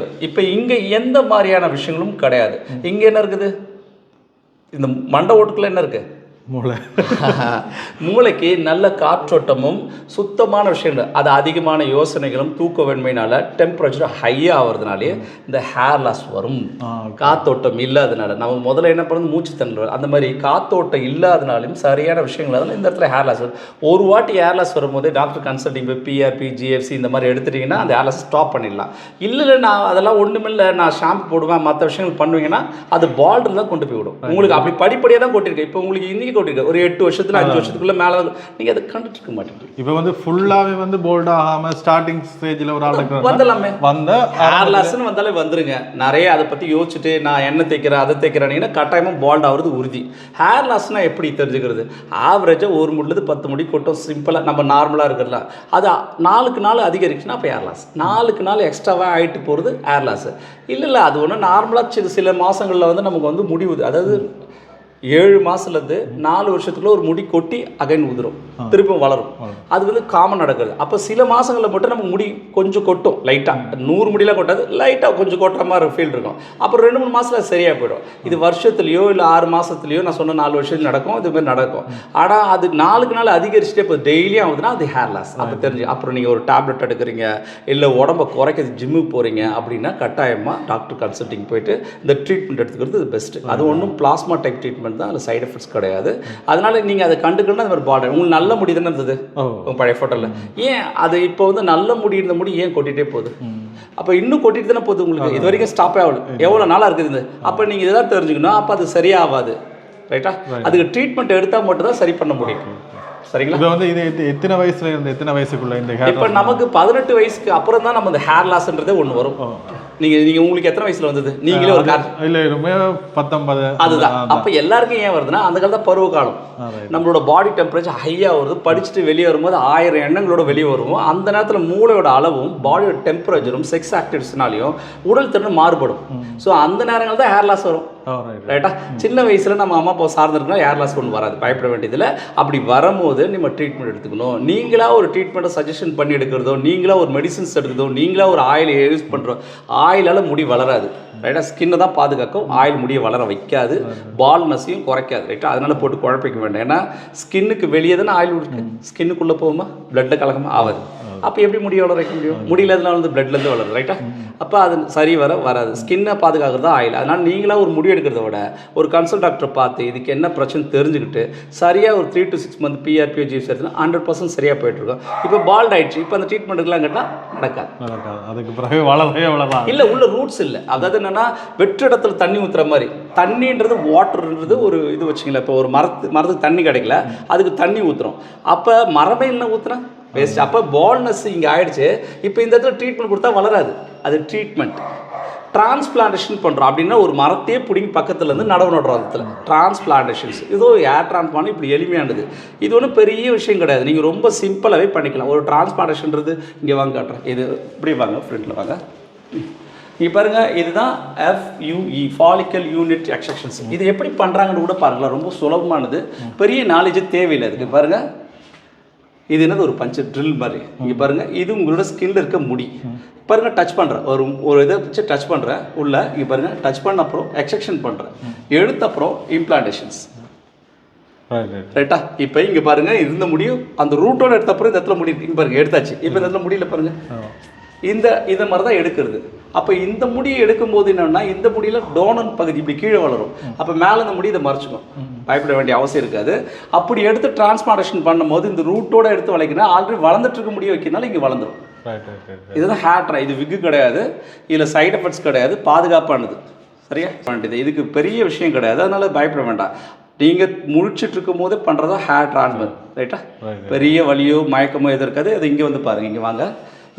இப்போ இங்கே எந்த மாதிரியான விஷயங்களும் கிடையாது. இங்கே என்ன இருக்குது? இந்த மண்டை ஓட்டுக்குள்ள என்ன இருக்குது? மூளைக்கு நல்ல காற்றோட்டமும் சுத்தமான விஷயங்கள், அது அதிகமான யோசனைகளும் தூக்க வெண்மையினால டெம்பரேச்சர் ஹையாக ஆகிறதுனாலே இந்த ஹேர் லாஸ் வரும். காத்தோட்டம் இல்லாதனால நம்ம முதல்ல என்ன பண்ணுறது, மூச்சு தண்ணல். அந்த மாதிரி காத்தோட்டம் இல்லாதனாலும் சரியான விஷயங்கள் அதனால இந்த இடத்துல ஹேர் லாஸ் வரும். ஒரு வாட்டி ஹேர் லாஸ் வரும்போது டாக்டர் கன்சல்டிங் போய் பிஆர்பி ஜிஎஃப்சி இந்த மாதிரி எடுத்துட்டிங்கன்னா அந்த ஹேர் லாஸ் ஸ்டாப் பண்ணிடலாம். இல்லை நான் அதெல்லாம் ஒன்றுமில்லை, நான் ஷாம்பு போடுவேன், மற்ற விஷயங்கள் பண்ணுவீங்கன்னா அது பால்டர் தான் கொண்டு போய் விடும். உங்களுக்கு அப்படி படிப்படியாக தான் கொட்டிருக்கேன். இப்போ உங்களுக்கு இன்றைக்கி ஒரு 8 வருஷத்துல 5 வருஷத்துக்குள்ள மேலே நீங்கள் அதை கண்டுட்டு இருக்க மாட்டீங்க. இப்போ ஃபுல்லாகவே போல்ட் ஆகாமல் ஸ்டார்டிங் ஸ்டேஜில் ஒரு ஆள் வந்தலாமே, ஹேர் லாஸ்ன்னு வந்தாலே வந்துருங்க. நிறைய அதை பற்றி யோசிச்சுட்டு நான் என்ன தைக்கிறேன் அதை தைக்கிறேன்னா கட்டாயமாக பால்ட் ஆகுறது உறுதி. ஹேர் லாஸ்னால் எப்படி தெரிஞ்சுக்கிறது? ஆவரேஜாக ஒரு முடிலேருந்து 10 முடி கொட்டும், சிம்பிளாக நம்ம நார்மலாக இருக்கிறல. அது நாளுக்கு நாள் அதிகரிச்சுன்னா அப்போ ஹேர் லாஸ். நாளுக்கு நாள் எக்ஸ்ட்ராவாக ஆகிட்டு போகிறது ஹேர் லாஸ். இல்லை அது ஒன்று நார்மலாக சில மாதங்களில் நமக்கு முடிவுது. அதாவது 7 மாதத்துலேருந்து 4 வருஷத்துக்குள்ள ஒரு முடி கொட்டி அகைன் உதிரும், திரும்ப வளரும். அது காமன் நடக்குது. அப்போ சில மாதங்களில் மட்டும் நமக்கு முடி கொஞ்சம் கொட்டும் லைட்டாக, 100 முடியெலாம் கொட்டாது, லைட்டாக கொஞ்சம் கொட்டுற மாதிரி ஃபீல் இருக்கும். அப்புறம் 2-3 மாதத்தில் சரியாக போயிடும். இது வருஷத்துலையோ இல்லை 6 மாதத்துலையோ நான் சொன்ன 4 வருஷத்துக்கு நடக்கும், இதுமாதிரி நடக்கும். ஆனால் அது நாளுக்கு நாள் அதிகரிச்சுட்டே இப்போ டெய்லியும் ஆகுதுன்னா அது ஹேர் லாஸ். அப்போ தெரிஞ்சு அப்புறம் நீங்கள் ஒரு டேப்லெட் எடுக்கிறீங்க, இல்லை உடம்பை குறைக்கிறது ஜிம்முக்கு போகிறீங்க அப்படின்னா கட்டாயமாக டாக்டர் கன்சல்டிங் போயிட்டு இந்த ட்ரீட்மெண்ட் எடுத்துக்கிறது இது பெஸ்ட்டு. அது ஒன்றும் பிளாஸ்மா டைப் ட்ரீட்மெண்ட் தான், அதில் சைடு எஃபெக்ட்ஸ் கிடையாது. அதனால நீங்கள் அதை கண்டுக்கணும். அந்த மாதிரி பால்ட் உங்களுக்கு நல்ல முடி தானே இருந்தது பழைய ஃபோட்டோவில், ஏன் அது இப்போ நல்ல முடி இருந்த முடி ஏன் கொட்டிகிட்டே போகுது? அப்போ இன்னும் கொட்டிட்டு தானே போகுது. உங்களுக்கு இது வரைக்கும் ஸ்டாப்பே ஆகல, எவ்வளோ நாளாக இருக்குது. அப்போ நீங்கள் இதான் தெரிஞ்சுக்கணும், அப்போ அது சரியாகாது ரைட்டா. அதுக்கு ட்ரீட்மெண்ட் எடுத்தால் மட்டும் தான் சரி பண்ண முடியும். சரிங்களா? இப்போ வந்து இது எத்தனை வயசுல இருந்து எத்தனை வயசுக்குள்ள இந்த ஹேர் இப்போ நமக்கு 18 வயசுக்கு அப்புறம் தான் நம்ம இந்த ஹேர் லாஸ்ன்றதே ஒன்று வரும். நீங்க உங்களுக்கு எத்தனை வயசுல வந்தது? நீங்களே ஒரு இல்ல 19. அதுதான். அப்ப எல்லாருக்கும் ஏன் வருதுன்னா அந்த காலத்துல பருவ காலம், நம்மளோட பாடி டெம்பரேச்சர் ஹையா வருது, படிச்சுட்டு வெளியே வரும்போது 1000 எண்ணங்களோட வெளியே வருவோம். அந்த நேரத்தில் மூளையோட அளவும் பாடியோட டெம்பரேச்சரும் செக்ஸ் ஆக்டிவிட்டிஸ்னாலையும் உடல் திறன் மாறுபடும். ஸோ அந்த நேரங்கள் தான் ஹேர் லாஸ் வரும். ரைட்டா? சின்ன வயசுல நம்ம அம்மா அப்பா சார்ந்திருக்கோம், ஹேர் லாஸ் ஒன்று வராது, பயப்பட வேண்டியதில்லை. அப்படி வரும்போது நம்ம ட்ரீட்மெண்ட் எடுத்துக்கணும். நீங்களா ஒரு ட்ரீட்மெண்ட்டை சஜஷன் பண்ணி எடுக்கிறதோ, நீங்களா ஒரு மெடிசின்ஸ் எடுக்கிறதோ, நீங்களா ஒரு ஆயில் யூஸ் பண்ணுறோம், ஆயிலால் முடி வளராது. ரைட்டா? ஸ்கின்னை தான் பாதுகாக்கும், ஆயில் முடியை வளர வைக்காது, பால்னஸையும் குறைக்காது. ரைட்டா? அதனால போட்டு குழப்பிக்க வேண்டாம். ஏன்னா ஸ்கின்னுக்கு வெளியே தானே ஆயில் இருக்கு, ஸ்கின்னுக்குள்ளே போகுமா பிளட்டில் கலக்கமா ஆகாது. அப்போ எப்படி முடியை வளர வைக்க முடியும்? முடியல வந்து பிளட்லேருந்து வளருது. ரைட்டா? அப்போ அது சரி வராது. ஸ்கின்னை பாதுகாக்கிறது தான் ஆயில். அதனால் நீங்களாக ஒரு முடி எடுக்கிறத விட ஒரு கன்சல்ட் டாக்டரை பார்த்து இதுக்கு என்ன பிரச்சனை தெரிஞ்சுக்கிட்டு சரியாக ஒரு 3 to 6 மந்த் பிஆர்பிஓ ஜிஎஃப்ஸ் எடுத்துனா 100% சரியாக போயிட்டுருக்கோம். இப்போ பால்ட் ஆயிடுச்சு, இப்போ அந்த ட்ரீட்மெண்ட்டுக்குலாம் கேட்டால் நடக்காது. அதுக்கு பிறகு வளரலாம் இல்லை, உள்ள ரூட்ஸ் இல்லை. அதாவது என்னென்னா வெற்று இடத்துல தண்ணி ஊற்றுற மாதிரி, தண்ணின்றது வாட்டர்ன்றது ஒரு இது வச்சுங்களேன். இப்போ ஒரு மரத்துக்கு தண்ணி கிடைக்கல, அதுக்கு தண்ணி ஊற்றுறோம். அப்போ மரமே இல்லை ஊற்றுனா வேஸ்ட். அப்போ பால்னஸ் இங்கே ஆயிடுச்சு. இப்போ இந்த இடத்துல ட்ரீட்மெண்ட் கொடுத்தா வளராது, அது ட்ரீட்மெண்ட். டிரான்ஸ்பிளான்டேஷன் பண்ணுறோம் அப்படின்னா ஒரு மரத்தையே பிடிங்கி பக்கத்தில் இருந்து நடவு நடுறோம். இடத்துல டிரான்ஸ்பிளான்டேஷன்ஸ் இதோ ஏர் டிரான்ஸ்பிளான் இப்படி எளிமையானது. இது ஒன்றும் பெரிய விஷயம் கிடையாது, நீங்கள் ரொம்ப சிம்பிளாகவே பண்ணிக்கலாம். ஒரு டிரான்ஸ்பிளான்டேஷன்றது இங்கே வாங்க காட்டுறேன். இது இப்படி வாங்க, ஃப்ரண்ட்டில் வாங்க. இங்கே பாருங்கள், இதுதான் FUE ஃபாலிக்கல் யூனிட் எக்ஸ்ட்ராக்ஷன்ஸ். இது எப்படி பண்ணுறாங்கன்னு கூட பாருங்களேன், ரொம்ப சுலபமானது, பெரிய நாலேஜ் தேவையில்லை. இதுக்கு பாருங்கள், இது என்னது ஒரு பஞ்சர் ட்ரில் மாதிரி. இங்கே பாருங்கள், இது உங்களோட ஸ்கின்ல இருக்க முடி. பாருங்கள், டச் பண்ணுறேன், ஒரு இதை வச்சு டச் பண்ணுறேன் உள்ள. இங்கே பாருங்கள், டச் பண்ண அப்புறம் எக்ஸ்ட்ராக்ஷன் பண்ணுறேன், எடுத்த அப்புறம் இம்ப்ளான்டேஷன்ஸ். ரைட்டா? இப்போ இங்கே பாருங்கள், இருந்த முடியும் அந்த ரூட்டோட எடுத்த அப்புறம் இந்த இடத்துல முடி இங்கே பாருங்கள் எடுத்தாச்சு. இப்போ இந்த இடத்துல முடியல பாருங்கள், இதை மாதிரி தான் எடுக்கிறது. அப்போ இந்த முடியை எடுக்கும்போது என்னென்னா இந்த முடியில் டோனன் பகுதி இப்படி கீழே வளரும். அப்போ மேலே இந்த முடி இதை மறைச்சிக்கும், பயப்பட வேண்டிய அவசியம் இருக்காது. அப்படி எடுத்து டிரான்ஸ்பிளான்டேஷன் பண்ணும்போது இந்த ரூட்டோட எடுத்து வளைக்கணும். ஆல்ரெடி வளர்ந்துட்டு இருக்க முடிய வைக்கிறதுனால இங்கே வளர்ந்துடும். இதுதான் ஹேர் ட்ரை. இது விக்கு கிடையாது, இதில் சைட் எஃபெக்ட்ஸ் கிடையாது, பாதுகாப்பானது. சரியா? வேண்டியது இதுக்கு பெரிய விஷயம் கிடையாது, அதனால பயப்பட வேண்டாம். நீங்கள் முழிச்சிட்டு இருக்கும் போது பண்ணுறதா ஹேர் டிரான்ஸ்ஃபர். ரைட்டா? பெரிய வலியோ மயக்கமோ எது இருக்காது. அது இங்கே வந்து பாருங்கள், இங்கே வாங்க,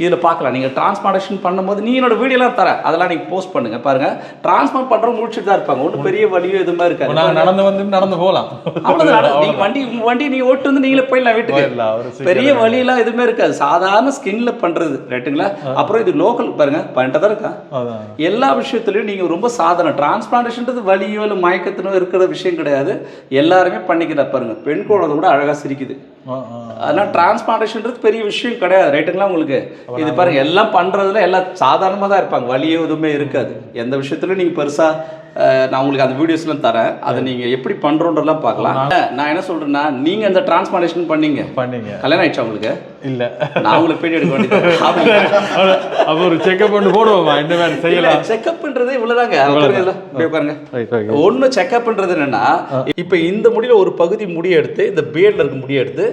இதில் பார்க்கலாம். நீங்கள் டிரான்ஸ்பிளான்டேஷன் பண்ணும்போது நீ என்னோட வீடியோலாம் தரேன், அதெல்லாம் நீங்கள் போஸ்ட் பண்ணுங்கள். பாருங்கள், டிரான்ஸ்பிளான்ட் பண்ணுறவங்க முடிச்சுட்டு தான் இருப்பாங்க, ஒன்றும் பெரிய வலியோ எதுவுமே இருக்காது. நடந்து போகலாம், அவ்வளோதான். நீங்கள் வண்டி நீங்கள் ஓட்டு வந்து நீங்களே போயிடலாம் வீட்டுக்கு. பெரிய வலியெல்லாம் எதுவுமே இருக்காது, சாதாரண ஸ்கின்ல பண்ணுறது. ரைட்டுங்களா? அப்புறம் இது லோக்கல் பாருங்கள், பண்ணிட்டு தான் இருக்கா. எல்லா விஷயத்துலையும் நீங்கள் ரொம்ப சாதாரண டிரான்ஸ்பிளான்டேஷன்றது வலியோ இல்லை மயக்கத்தினோ இருக்கிற விஷயம் கிடையாது, எல்லாருமே பண்ணிக்கிறா. பாருங்கள், பெண் குழந்தை கூட அழகாக சிரிக்குது. அதனால் டிரான்ஸ்பிளான்டேஷன்றது பெரிய விஷயம் கிடையாது. ரைட்டுங்களா? உங்களுக்கு இது பாருங்க, எல்லாம் பண்றதுல எல்லாம் சாதாரணமாக தான் இருப்பாங்க, வலியோ எதுவுமே இருக்காது. எந்த விஷயத்துலையும் நீங்கள் பெருசாக நான் உங்களுக்கு அந்த வீடியோஸ்லாம் தரேன், அதை நீங்கள் எப்படி பண்ணுறோன்றலாம் பார்க்கலாம். நான் என்ன சொல்கிறேன்னா, நீங்கள் அந்த டிரான்ஸ்பிளான்டேஷன் பண்ணீங்க, கல்யாணம் ஆயிடுச்சா உங்களுக்கு? இல்லை, நான் உங்களுக்கு பேட்டி எடுக்க வேண்டியது. ஒரு செக்அப் பண்ணி போடுவோமா? என்ன வேலை செய்யலாம்? செக்அப்ன்றது இவ்வளோதாங்க. பாருங்க, ஒன்று செக்அப்ன்றது என்னன்னா, இப்போ இந்த முடியல ஒரு பகுதி முடியை எடுத்து, இந்த பியர்டில் இருக்க முடியை எடுத்து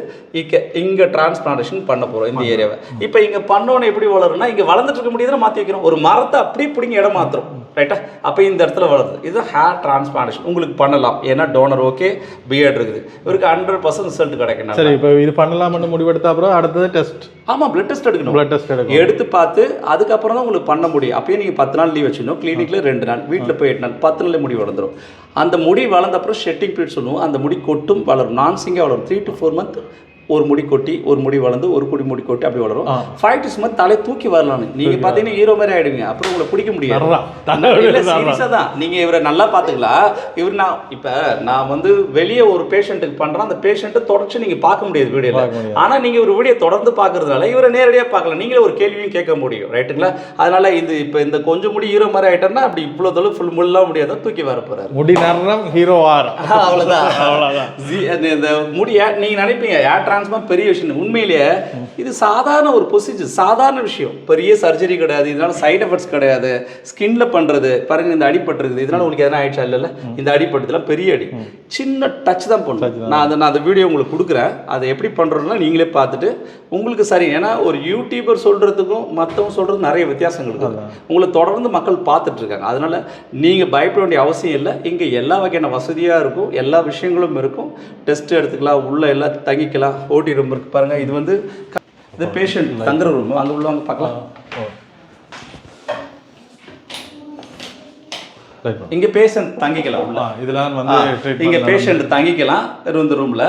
இங்கே டிரான்ஸ்பிளான்டேஷன் பண்ண போகிறோம் இந்த ஏரியாவை. இப்போ இங்கே பண்ணோன்னு எப்படி வளரும்னா, இங்கே வளர்ந்துட்டு இருக்க முடியுதுன்னா மாற்றி வைக்கிறோம், ஒரு மரத்தை அப்படி பிடிங்க இடம் மாத்திரம். ரைட்டா? அப்போ இந்த இடத்துல வளருது. இது ஹேர் டிரான்ஸ்பிளான்டேஷன் உங்களுக்கு பண்ணலாம், ஏன்னா டோனர் ஓகே, பியர்ட் இருக்குது, இவருக்கு 100% ரிசல்ட் கிடைக்கும். சரி, இப்போ இது பண்ணலாம்னு முடிவெடுத்த அப்புறம் அடுத்தது டெஸ்ட். ஆமாம், பிளட் டெஸ்ட் எடுக்கணும். பிளட் டெஸ்ட் எடுத்து பார்த்து அதுக்கப்புறம் தான் உங்களுக்கு பண்ண முடியும். அப்பயே நீங்கள் 10 நாள் லீவ் வச்சுக்கணும், கிளினிக்கில் 2 நாள், வீட்டில் போய் 8 நாள், 10 நாள் முடி வளர்ந்துடும். அந்த முடி வளர்ந்த அப்புறம் ஷெட்டிங் பீரியட் சொல்லுவோம். அந்த முடி கொட்டும் வளரும், நான்சிங்காக வளரும். 3 to 4 மந்த் ஒரு முடி கொட்டி, ஒரு முடி வளர்ந்து, ஒரு முடி கொட்டி அப்படி வளரும். 5 to 6 மந்த் தலை தூக்கி வரலாம். நீங்கள் பார்த்தீங்கன்னா ஹீரோ மாதிரி ஆகிடுவீங்க, அப்புறம் உங்களை பிடிக்க முடியாது. சீரியஸாக தான், நீங்கள் இவரை நல்லா பார்த்துக்கலாம். இவர் நான் வந்து வெளியே ஒரு பேஷண்ட்டுக்கு பண்ணுறேன், அந்த பேஷண்ட்டை தொடர்ச்சி நீங்கள் பார்க்க முடியாது வீடியோவில். ஆனால் நீங்கள் ஒரு வீடியோ தொடர்ந்து பார்க்கறதுனால இவரை நேரடியாக பார்க்கலாம், நீங்களே ஒரு கேள்வியும் கேட்க முடியும். ரைட்டுங்களா? அதனால இப்போ இந்த கொஞ்சம் முடி ஹீரோ மாதிரி ஆகிட்டோம்னா அப்படி இவ்வளோ தொழில் ஃபுல் முள்ளாக முடியாது, தூக்கி வர போகிறார். முடி நேரம் ஹீரோ அவ்வளோதான். இந்த முடியை நீங்கள் நினைப்பீங்க ஏர் டிரான்ஸ்ஃபார்ம் பெரிய விஷயம். உண்மையிலேயே இது சாதாரண ஒரு ப்ரொசீஜர், சாதாரண விஷயம், பெரிய சர்ஜரி கிடையாது, இதனால சைடு எஃபெக்ட்ஸ் கிடையாது. ஸ்கின்ல பண்ணுறது பாருங்க, இந்த அடிபட்டுருக்குது, இதனால உங்களுக்கு எதனா ஆயிடுச்சா? இல்லைல்ல, இந்த அடிபட்டதுலாம் பெரிய அடி, சின்ன டச் தான் பண்ணும். நான் அந்த வீடியோ உங்களுக்கு கொடுக்குறேன், அதை எப்படி பண்ணுறோன்னா நீங்களே பார்த்துட்டு உங்களுக்கு சரி. ஏன்னா ஒரு யூடியூபர் சொல்கிறதுக்கும் மற்றவங்க சொல்கிறது நிறைய வித்தியாசங்கள் இருக்குது. உங்களை தொடர்ந்து மக்கள் பார்த்துட்டு இருக்காங்க. அதனால் நீங்கள் பயப்பட வேண்டிய அவசியம் இல்லை. இங்கே எல்லா வகையான வசதியாக இருக்கும், எல்லா விஷயங்களும் இருக்கும். டெஸ்ட் எடுத்துக்கலாம், உள்ளே எல்லாம் தங்கிக்கலாம். ஓடி ரூம் இருக்குது பாருங்கள். இது வந்து இந்த பேஷண்ட் தங்குற ரூம், அங்கே உள்ளவங்க பார்க்கலாம். இங்கே பேஷண்ட் தங்கிக்கலாம். இதெல்லாம் வந்து இங்கே பேஷண்ட் தங்கிக்கலாம் இந்த ரூமில்.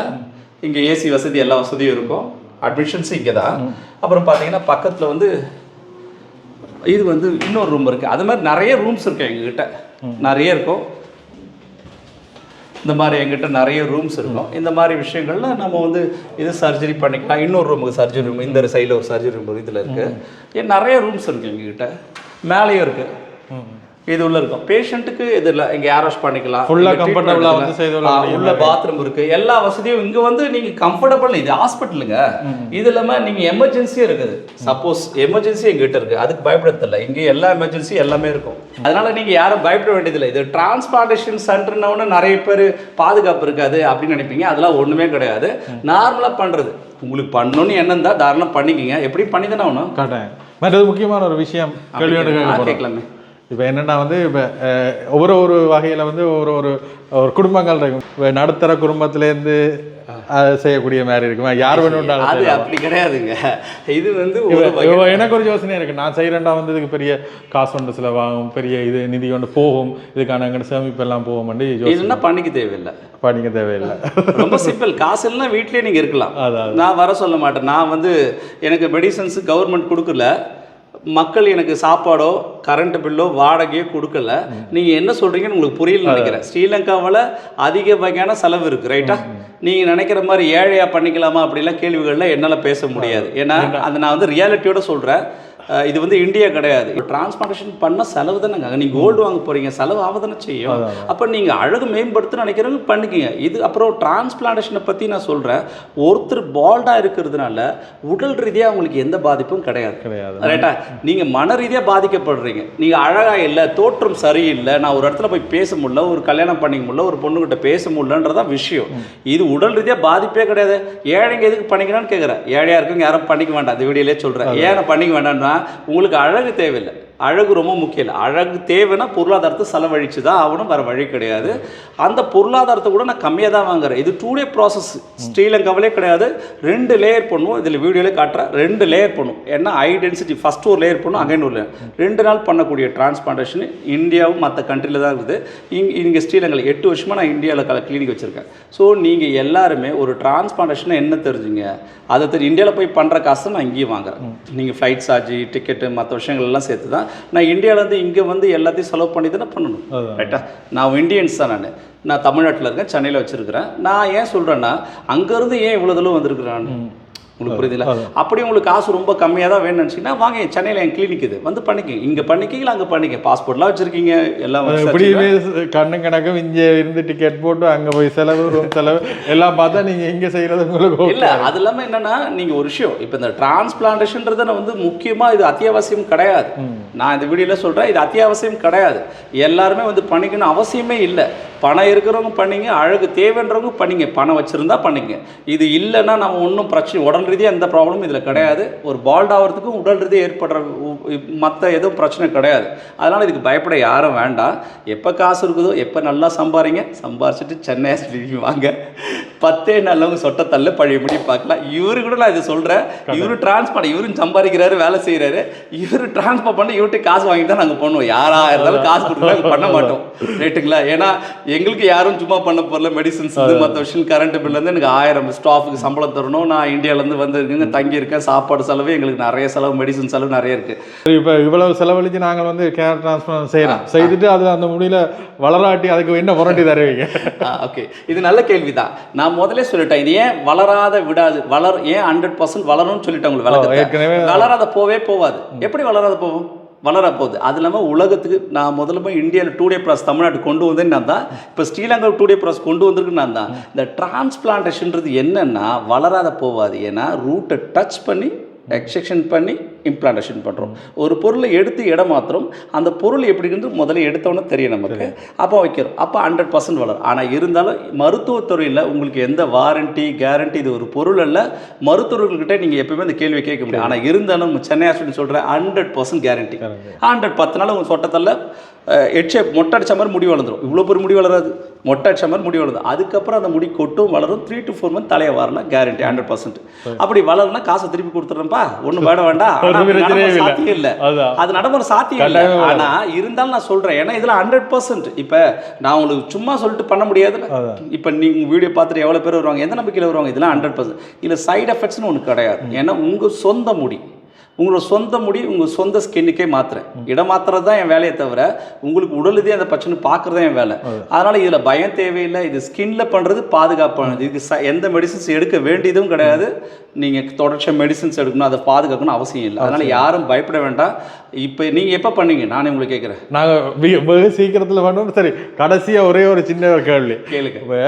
இங்கே ஏசி வசதி எல்லா வசதியும் இருக்கும். அட்மிஷன்ஸ் இங்கே தான். அப்புறம் பார்த்தீங்கன்னா பக்கத்தில் வந்து இது வந்து இன்னொரு ரூம் இருக்குது. அது மாதிரி நிறைய ரூம்ஸ் இருக்குது எங்ககிட்ட, நிறைய இருக்கும். இந்த மாதிரி எங்கிட்ட நிறைய ரூம்ஸ் இருக்கும். இந்த மாதிரி விஷயங்கள்ல நம்ம வந்து இது சர்ஜரி பண்ணிக்கலாம். இன்னொரு ரூமுக்கு சர்ஜரி ரூம், இந்த சைடில் ஒரு சர்ஜரி ரூம் இதில் இருக்குது. நிறைய ரூம்ஸ் இருக்குது எங்ககிட்ட. மேலேயும் இருக்குது, இது உள்ள இருக்கும். பேஷண்ட்டுக்கு இது இல்லை, இங்கே ஏர் வாஷ் பண்ணிக்கலாம், ஃபுல்லாக கம்ஃபர்டபுளாக வந்து செய்து உள்ள பாத்ரூம் இருக்குது, எல்லா வசதியும் இங்கே வந்து நீங்கள் கம்ஃபர்டபுள். இது ஹாஸ்பிட்டலுங்க, இது இல்லாமல் நீங்கள் எமர்ஜென்சியும் இருக்குது. சப்போஸ் எமர்ஜென்சி எங்கிட்ட இருக்குது, அதுக்கு பயப்படத்தில்லை. இங்கே எல்லா எமர்ஜென்சி எல்லாமே இருக்கும். அதனால் நீங்கள் யாரும் பயப்பட வேண்டியதில்லை. இது டிரான்ஸ்பிளான்டேஷன் சென்டர்னு நிறைய பேர் பாதுகாப்பு இருக்காது அப்படின்னு நினைப்பீங்க. அதெல்லாம் ஒன்றுமே கிடையாது. நார்மலாக பண்ணுறது. உங்களுக்கு பண்ணணும்னு எண்ணம் தான் தாராளம் பண்ணிக்கிங்க. எப்படி பண்ணி தானே ஆகணும். கரெக்டாக. மற்றது முக்கியமான ஒரு விஷயம் கேட்கலாமே. இப்போ என்னென்னா வந்து இப்போ ஒவ்வொரு வகையில் வந்து ஒரு குடும்பங்கள் இருக்கும். இப்போ நடுத்தர குடும்பத்துலேருந்து செய்யக்கூடிய மாதிரி இருக்குமா? யார் வேணும் அது அப்படி கிடையாதுங்க. இது வந்து எனக்கு ஒரு யோசனை இருக்குது. நான் செய்கிறேன்டா வந்து இதுக்கு பெரிய காசு ஒன்று செலவாகும், பெரிய இது நிதி கொண்டு போகும், இதுக்கான எங்கள் சேமிப்பெல்லாம் போகும். இதுன்னா பண்ணிக்க தேவையில்லை. ரொம்ப சிம்பிள். காசு இல்லைன்னா வீட்லேயே நீங்கள் இருக்கலாம். நான் வர சொல்ல மாட்டேன். நான் வந்து எனக்கு மெடிசன்ஸ் கவர்மெண்ட் கொடுக்கல, மக்கள் எனக்கு சாப்பாடோ கரண்ட் பில்லோ வாடகையோ கொடுக்கல. நீங்கள் என்ன சொல்கிறீங்கன்னு உங்களுக்கு புரியலன்னு நினைக்கிறேன். ஸ்ரீலங்காவில் அதிக வகையான செலவு இருக்குது, ரைட்டா? நீங்கள் நினைக்கிற மாதிரி ஏழையாக பண்ணிக்கலாமா அப்படிலாம் கேள்விகளில் என்னால் பேச முடியாது. ஏன்னா அதை நான் வந்து ரியாலிட்டியோட சொல்கிறேன். இது வந்து இந்தியா கிடையாது. டிரான்ஸ்பிளான்டேஷன் பண்ண செலவு தானேங்க. நீங்கள் கோல்டு வாங்க போகிறீங்க, செலவு ஆவதானே செய்யும். அப்போ நீங்கள் அழகு மேம்படுத்த நினைக்கிறவங்க பண்ணிக்கிங்க. இது அப்புறம் டிரான்ஸ்பிளான்டேஷனை பற்றி நான் சொல்கிறேன். ஒருத்தர் பால்டாக இருக்கிறதுனால உடல் ரீதியாக அவங்களுக்கு எந்த பாதிப்பும் கிடையாது. ரைட்டா? நீங்கள் மன ரீதியாக பாதிக்கப்படுறீங்க. நீங்கள் அழகாக இல்லை, தோற்றம் சரியில்லை, நான் ஒரு இடத்துல போய் பேச முடியல, ஒரு கல்யாணம் பண்ணிக்க முடியல, ஒரு பொண்ணுகிட்ட பேச முடியலன்றதான் விஷயம். இது உடல் ரீதியாக பாதிப்பே கிடையாது. ஏழைங்க எதுக்கு பண்ணிக்கலான்னு கேட்குறேன். ஏழையாக இருக்குங்க யாரும் பண்ணிக்க வேண்டாம். இந்த வீடியோலே சொல்கிறேன். ஏன் பண்ணிக்க வேண்டாம்னா உங்களுக்கு அழகு தேவையில்லை. அழகு ரொம்ப முக்கியம் இல்லை. அழகு தேவைன்னா பொருளாதாரத்தை செலவழிச்சு தான் ஆகணும், வேறு வழி கிடையாது. அந்த பொருளாதாரத்தை கூட நான் கம்மியாக தான் வாங்குறேன். இது 2 day ப்ராசஸ். ஸ்ரீலங்காவிலே கிடையாது. 2 லேயர் பண்ணுவோம். இதில் வீடியோவில் காட்டுறேன். 2 லேயர் பண்ணுவோம். ஏன்னா ஹை டென்சிட்டி ஃபஸ்ட்டு ஒரு லேயர் பண்ணும், அகைன் ஒரு லேயர். 2 நாள் பண்ணக்கூடிய டிரான்ஸ்பிளான்டேஷன் இந்தியாவும் மற்ற கண்ட்ரியில் தான் இருக்குது. இங்கே ஸ்ரீலங்காவில் 8 வருஷமாக நான் இந்தியாவில் கிளினிக் வச்சுருக்கேன். ஸோ நீங்கள் எல்லாருமே ஒரு டிரான்ஸ்பிளான்டேஷனை என்ன தெரிஞ்சுங்க, அதை இந்தியாவில் போய் பண்ணுற காசை நான் இங்கேயும் வாங்குறேன். நீங்கள் ஃப்ளைட் சார்ஜ், டிக்கெட்டு, மற்ற விஷயங்கள் எல்லாம் சேர்த்து தான் நான் இந்தியாவிலேருந்து இங்கே வந்து எல்லாத்தையும் செலவு பண்ணி தானே பண்ணணும். ரைட்டா? நான் இந்தியன்ஸ் தான். நான் தமிழ்நாட்டில் இருக்கேன், சென்னையில் வச்சுருக்கிறேன். நான் ஏன் சொல்கிறேன்னா அங்கேருந்து ஏன் இவ்வளோ தூரம் வந்திருக்கிறான்னு உங்களுக்கு புரியுதுல? அப்படி உங்களுக்கு காசு ரொம்ப கம்மியாக தான் வேணும்னு நினச்சிங்கன்னா வாங்க, சென்னையில் என் கிளினிக் இது வந்து பண்ணிக்கிங்க. இங்கே பண்ணிக்கிங்களா, அங்கே பண்ணிக்க. பாஸ்போர்ட்லாம் வச்சுருக்கீங்க, எல்லாம் இப்படியே கண்ணு கணக்கும் இங்கே இருந்து டிக்கெட் போட்டு அங்கே போய் செலவு, ரூம் செலவு எல்லாம் பார்த்தா நீங்கள் இங்கே செய்கிறது உங்களுக்கு இல்லை. அது இல்லாமல் என்னென்னா நீங்கள் ஒரு விஷயம், இப்போ இந்த டிரான்ஸ்பிளான்டேஷன்றதை வந்து முக்கியமாக இது அத்தியாவசியம் கிடையாது. நான் இந்த வீடியோவில் சொல்கிறேன், இது அத்தியாவசியம் கிடையாது. எல்லாருமே வந்து பண்ணிக்கணும் அவசியமே இல்லை. பணம் இருக்கிறவங்க பண்ணிங்க, அழகு தேவைன்றவங்க பண்ணிங்க, பணம் வச்சுருந்தா பண்ணிங்க. இது இல்லைன்னா நம்ம ஒன்றும் பிரச்சனை, உடல் ரீதியாக எந்த ப்ராப்ளமும் இதில் கிடையாது. ஒரு பால்ட் ஆகிறதுக்கும் உடல் ரீதியாக ஏற்படுற மற்ற எதுவும் பிரச்சனை கிடையாது. அதனால் இதுக்கு பயப்பட யாரும் வேண்டாம். எப்போ காசு இருக்குதோ, எப்போ நல்லா சம்பாரிச்சிட்டு சென்னை வாங்க. 10 நல்லவங்க சொட்ட தள்ள பழையபடி பார்க்கலாம். இவரு கூட நான் இதை சொல்கிறேன். இவரு டிரான்ஸ்பர், இவரும் சம்பாதிக்கிறாரு, வேலை செய்கிறாரு. இவர் டிரான்ஸ்பர் பண்ணி இவர்கிட்ட காசு வாங்கி தான் நாங்கள் பண்ணுவோம். யாராக இருந்தாலும் காசு கொடுக்கலாம் பண்ண மாட்டோம். ரைட்டுங்களா? ஏன்னா எங்களுக்கு யாரும் சும்மா பண்ண போகல. மெடிசன்ஸ் மற்ற விஷயம், கரண்ட் பில்லேருந்து எனக்கு 1000 ஸ்டாஃபுக்கு சம்பளம் தரணும். நான் இந்தியாவிலேருந்து வந்துருக்குங்க, தங்கியிருக்கேன், சாப்பாடு செலவு எங்களுக்கு நிறைய செலவு, மெடிசன் செலவு நிறைய இருக்குது. இப்போ இவ்வளவு செலவழித்து நாங்கள் வந்து கேர் டிரான்ஸ்பிளான்ட் செய்துட்டு அது அந்த முடியல வளராட்டி அதுக்கு என்ன வாரண்டி தருவீங்க? ஓகே, இது நல்ல கேள்வி தான். நான் முதல்ல சொல்லிட்டேன், இது ஏன் வளராத விடாது, ஏன் 100% வளரும்னு சொல்லிட்டேன் உங்களுக்கு. வளராத போவே போவாது. எப்படி வளராத போகும்? வளர போகுது. அது இல்லாமல் உலகத்துக்கு நான் முதல்ல போய் இந்தியாவில் 2 டே ப்ராசஸ் தமிழ்நாட்டு கொண்டு வந்தேன்னு நான் தான், இப்போ ஸ்ரீலங்கா 2 டே ப்ராசஸ் கொண்டு வந்திருக்கு நான் தான். இந்த டிரான்ஸ்பிளான்டேஷன்றது என்னென்னா வளராத போகாது. ஏன்னா ரூட்டை டச் பண்ணி எக்ஸ்ட்ரக்ஷன் பண்ணி இம்ப்ளான்டேஷன் பண்ணுறோம். ஒரு பொருளை எடுத்து இடம் மாத்திரம் அந்த பொருள் எப்படி இருந்து முதல்ல எடுத்தோன்னே தெரியும் நமக்கு, அப்போ வைக்கிறோம். அப்போ 100% வளரும். ஆனால் இருந்தாலும் மருத்துவத்துறையில் உங்களுக்கு எந்த வாரண்டி கேரண்டி, இது ஒரு பொருள் அல்ல. மருத்துவர்கள்கிட்ட நீங்கள் எப்பயுமே இந்த கேள்வி கேட்க முடியும். ஆனால் இருந்தாலும் சென்னை ஹாஸ்பிட்டல் சொல்கிறேன் 100% கேரண்டி. 10 நாள் உங்கள் சொட்டத்தில் மொட்டை அடிச்ச மாதிரி முடி வளர்ந்துடும். இவ்வளோ பெரிய முடி வளராது, மொட்டை அடிச்ச மாதிரி முடி வளருது. அதுக்கப்புறம் அந்த முடி கொட்டும் வளரும். 3 to 4 மந்த் தலையை வரலாம், கேரண்டி 100%. அப்படி வளரனா காசை திருப்பி கொடுத்துட்றேன்ப்பா, ஒன்றும் வேட வேண்டாம். சாத்தியம் இல்லை, அது நடைமுறை சாத்தியம் இல்லை. ஆனால் இருந்தாலும் நான் சொல்கிறேன், ஏன்னா இதில் 100%. இப்போ நான் உங்களுக்கு சும்மா சொல்லிட்டு பண்ண முடியாதுல்ல. இப்போ நீங்கள் வீடியோ பார்த்துட்டு எவ்வளோ பேர் வருவாங்க, எந்த நம்பிக்கையில் வருவாங்க? இதெல்லாம் 100%. இதில் சைடு எஃபெக்ட்ஸ்னு ஒன்று கிடையாது. ஏன்னா உங்கள் சொந்த முடி, உங்களோட சொந்த முடி உங்கள் சொந்த ஸ்கின்னுக்கே மாத்திரேன். இடம் மாத்திரம் தான் என் வேலையை தவிர உங்களுக்கு உடலுதே அந்த பிரச்சனை பார்க்குறது என் வேலை. அதனால் இதில் பயம் தேவையில்லை. இது ஸ்கின்ல பண்ணுறது பாதுகாப்பானது. இதுக்கு எந்த மெடிசின்ஸ் எடுக்க வேண்டியதும் கிடையாது. நீங்கள் தொடர்ச்சியாக மெடிசின்ஸ் எடுக்கணும், அதை பாதுகாக்கணும் அவசியம் இல்லை. அதனால் யாரும் பயப்பட வேண்டாம். இப்போ நீங்கள் எப்போ பண்ணீங்க? நானே உங்களுக்கு கேட்குறேன். நாங்கள் சீக்கிரத்தில் பண்ணோம். சரி, கடைசியாக ஒரே ஒரு சின்ன கேள்வி கேளுங்க. இப்போ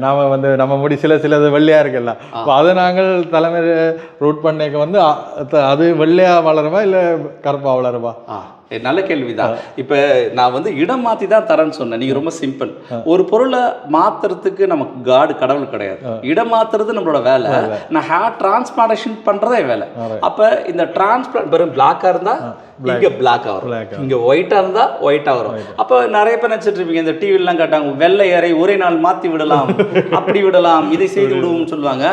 நாம் வந்து நம்ம முடி சிலது வெள்ளையாக இருக்குல்ல, அதை நாங்கள் தலைமை ரூட் பண்ணேக்க அது வெள்ளையாக வளருமா இல்லை கருப்பாக வளருமா? நல்ல கேள்விதான். இப்போ நான் இடம் மாற்றி தான் தரேன்னு சொன்னேன். நீங்கள் ரொம்ப சிம்பிள். ஒரு பொருளை மாற்றுறதுக்கு நமக்கு கடவுள் கிடையாது. இடம் மாற்றுறது நம்மளோட வேலை. நான் ஹேர் டிரான்ஸ்பிளான்டேஷன் பண்ணுறதே வேலை. அப்போ இந்த டிரான்ஸ்பிளான்ட் வெறும் பிளாக்காக இருந்தால் இங்கே பிளாக் ஆகும், இங்கே ஒயிட்டாக இருந்தால் ஒயிட்டாக வரும். அப்போ நிறைய பேர் நினச்சிட்டு இருப்பீங்க, இந்த டிவிலாம் காட்டாங்க வெள்ளை ஏரை ஒரே நாள் மாற்றி விடலாம், அப்படி விடலாம், இதை செய்து விடுவோம்னு சொல்லுவாங்க.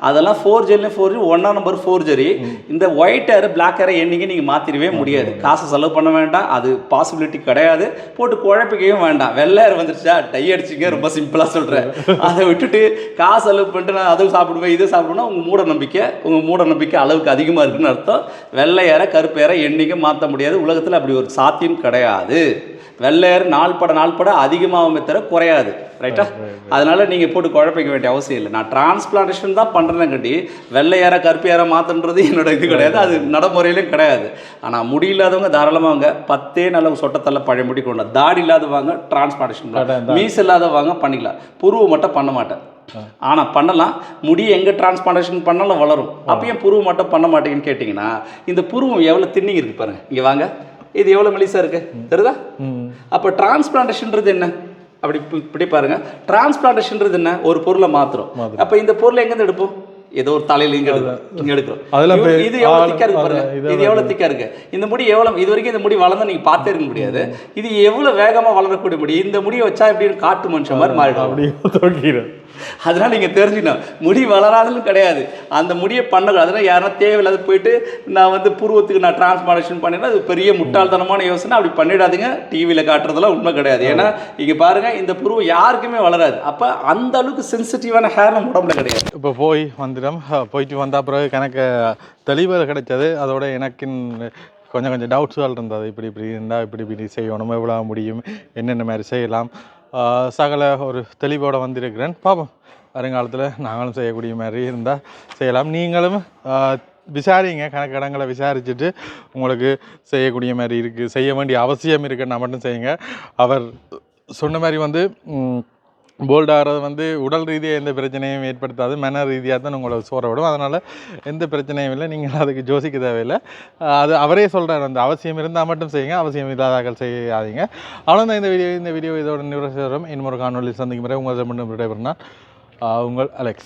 அதெல்லாம் ஃபோர்ஜரி 1ஆம் நம்பர் ஃபோர்ஜரி. இந்த ஒயிட் ஏரை பிளாக் ஏரை என்னைக்கு நீங்கள் மாற்றிடவே முடியாது. காசு செலவு பண்ண வேண்டாம், அது பாசிபிலிட்டி கிடையாது. போட்டு குழப்பிக்கவும் வேண்டாம். வெள்ளை ஏர் வந்துருச்சா டை அடிச்சிங்க, ரொம்ப சிம்பிளாக சொல்கிறேன். அதை விட்டுட்டு காசு செலவு பண்ணிட்டு நான் அதுவும் சாப்பிடுவேன் இதை சாப்பிடுவேன்னா உங்கள் மூட நம்பிக்கை அளவுக்கு அதிகமாக இருக்குன்னு அர்த்தம். வெள்ளை ஏரை கருப்பு ஏரை என்னைக்கும் மாற்ற முடியாது. உலகத்தில் அப்படி ஒரு சாத்தியம் கிடையாது. வெள்ளையர் நாள் பட அதிகமாகவே தர குறையாது. ரைட்டா? அதனால நீங்கள் போட்டு குழப்பிக்க வேண்டிய அவசியம் இல்லை. நான் டிரான்ஸ்பிளான்டேஷன் தான் பண்ணுறேன்னு கட்டி வெள்ளையார கருப்பு ஏற மாற்றுன்றது என்னோட இது கிடையாது, அது நடைமுறையிலும் கிடையாது. ஆனால் முடி இல்லாதவங்க தாராளமாக 10 நாள் சொட்டத்தில் பழைய முடி கொண்டு, தாடி இல்லாதவங்க டிரான்ஸ்பிளான்டேஷன், மீஸ் இல்லாதவங்க பண்ணிக்கலாம். புருவை மட்டும் பண்ண மாட்டேன். ஆனால் பண்ணலாம். முடி எங்கே டிரான்ஸ்பிளான்டேஷன் பண்ணாலும் வளரும். அப்பயும் புருவ மட்டும் பண்ண மாட்டேங்கன்னு கேட்டிங்கன்னா, இந்த புருவம் எவ்வளோ தின்னிங் இருக்குது பாருங்க. இங்கே வாங்க, இது எவ்வளோ மெலிசா இருக்கு தெரியுதா? அப்போ டிரான்ஸ்பிளான்டேஷன்றது என்ன? அப்படி இப்படி பாருங்க. டிரான்ஸ்பிளான்டேஷன்றது என்ன? ஒரு பொருளை மாத்திரம். அப்போ இந்த பொருளை எங்கேருந்து எடுப்போம்? ஏதோ ஒரு தலையில இங்க எடுக்கிறோம். இது எவ்வளவு திக்கா இருக்கு பாருங்க. இது எவ்வளவு திக்கா இருக்கு. இந்த முடி எவ்வளவு இது வரைக்கும் இந்த முடி வளர்ந்தா நீங்க பார்த்தே இருக்க முடியாது. இது எவ்வளவு வேகமா வளரக்கூடிய முடி. இந்த முடியை வச்சா எப்படின்னு காட்டு மனுஷன் மாதிரி மாறிடும். அதனால நீங்க தெரிஞ்சுக்கணும், முடி வளராதுன்னு கிடையாது. அந்த முடியை பண்ணக்கூடாது. அதனால யாரும் தேவையில்லாத போயிட்டு நான் புருவத்துக்கு நான் டிரான்ஸ்பிளான்டேஷன் பண்ணினா அது பெரிய முட்டாள்தனமான யோசனை. அப்படி பண்ணிடாதீங்க. டிவியில் காட்டுறதெல்லாம் உண்மை கிடையாது. ஏன்னா இங்க பாருங்க, இந்த புருவம் யாருக்குமே வளராது. அப்ப அந்த அளவுக்கு சென்சிட்டிவான ஹேர் நம்ம உடம்புல கிடையாது. இப்போ போயிட்டு வந்த பிறகு கணக்கு தெளிவாக கிடைச்சது. அதோட எனக்கு கொஞ்சம் டவுட்ஸுகள் இருந்தது. இப்படி இருந்தால் இப்படி செய்யணும், எவ்வளோ முடியும், என்னென்ன மாதிரி செய்யலாம், சகல ஒரு தெளிவோடு வந்திருக்கிறேன். பார்ப்போம், வருங்காலத்தில் நாங்களும் செய்யக்கூடிய மாதிரி இருந்தால் செய்யலாம். நீங்களும் விசாரிங்க, கணக்கு இடங்களை விசாரிச்சுட்டு உங்களுக்கு செய்யக்கூடிய மாதிரி இருக்குது, செய்ய வேண்டிய அவசியம் இருக்குன்னா மட்டும் செய்யுங்க. அவர் சொன்ன மாதிரி போல்டாகிறது உடல் ரீதியாக எந்த பிரச்சனையும் ஏற்படுத்தாது, மன ரீதியாக தான் உங்களை சோற விடும். அதனால் எந்த பிரச்சனையும் இல்லை, நீங்கள் அதுக்கு யோசிக்க தேவையில்லை. அது அவரே சொல்கிறார், அந்த அவசியம் இருந்தால் மட்டும் செய்யுங்க, அவசியம் இல்லாதாக்கள் செய்யாதீங்க. அவ்வளோதான் இந்த வீடியோ இதோட நிறுவனம். இன்னொரு காணொலியில் சந்திக்கும் முறை உங்கள் விடைபெறுனா உங்கள் அலெக்ஸ்.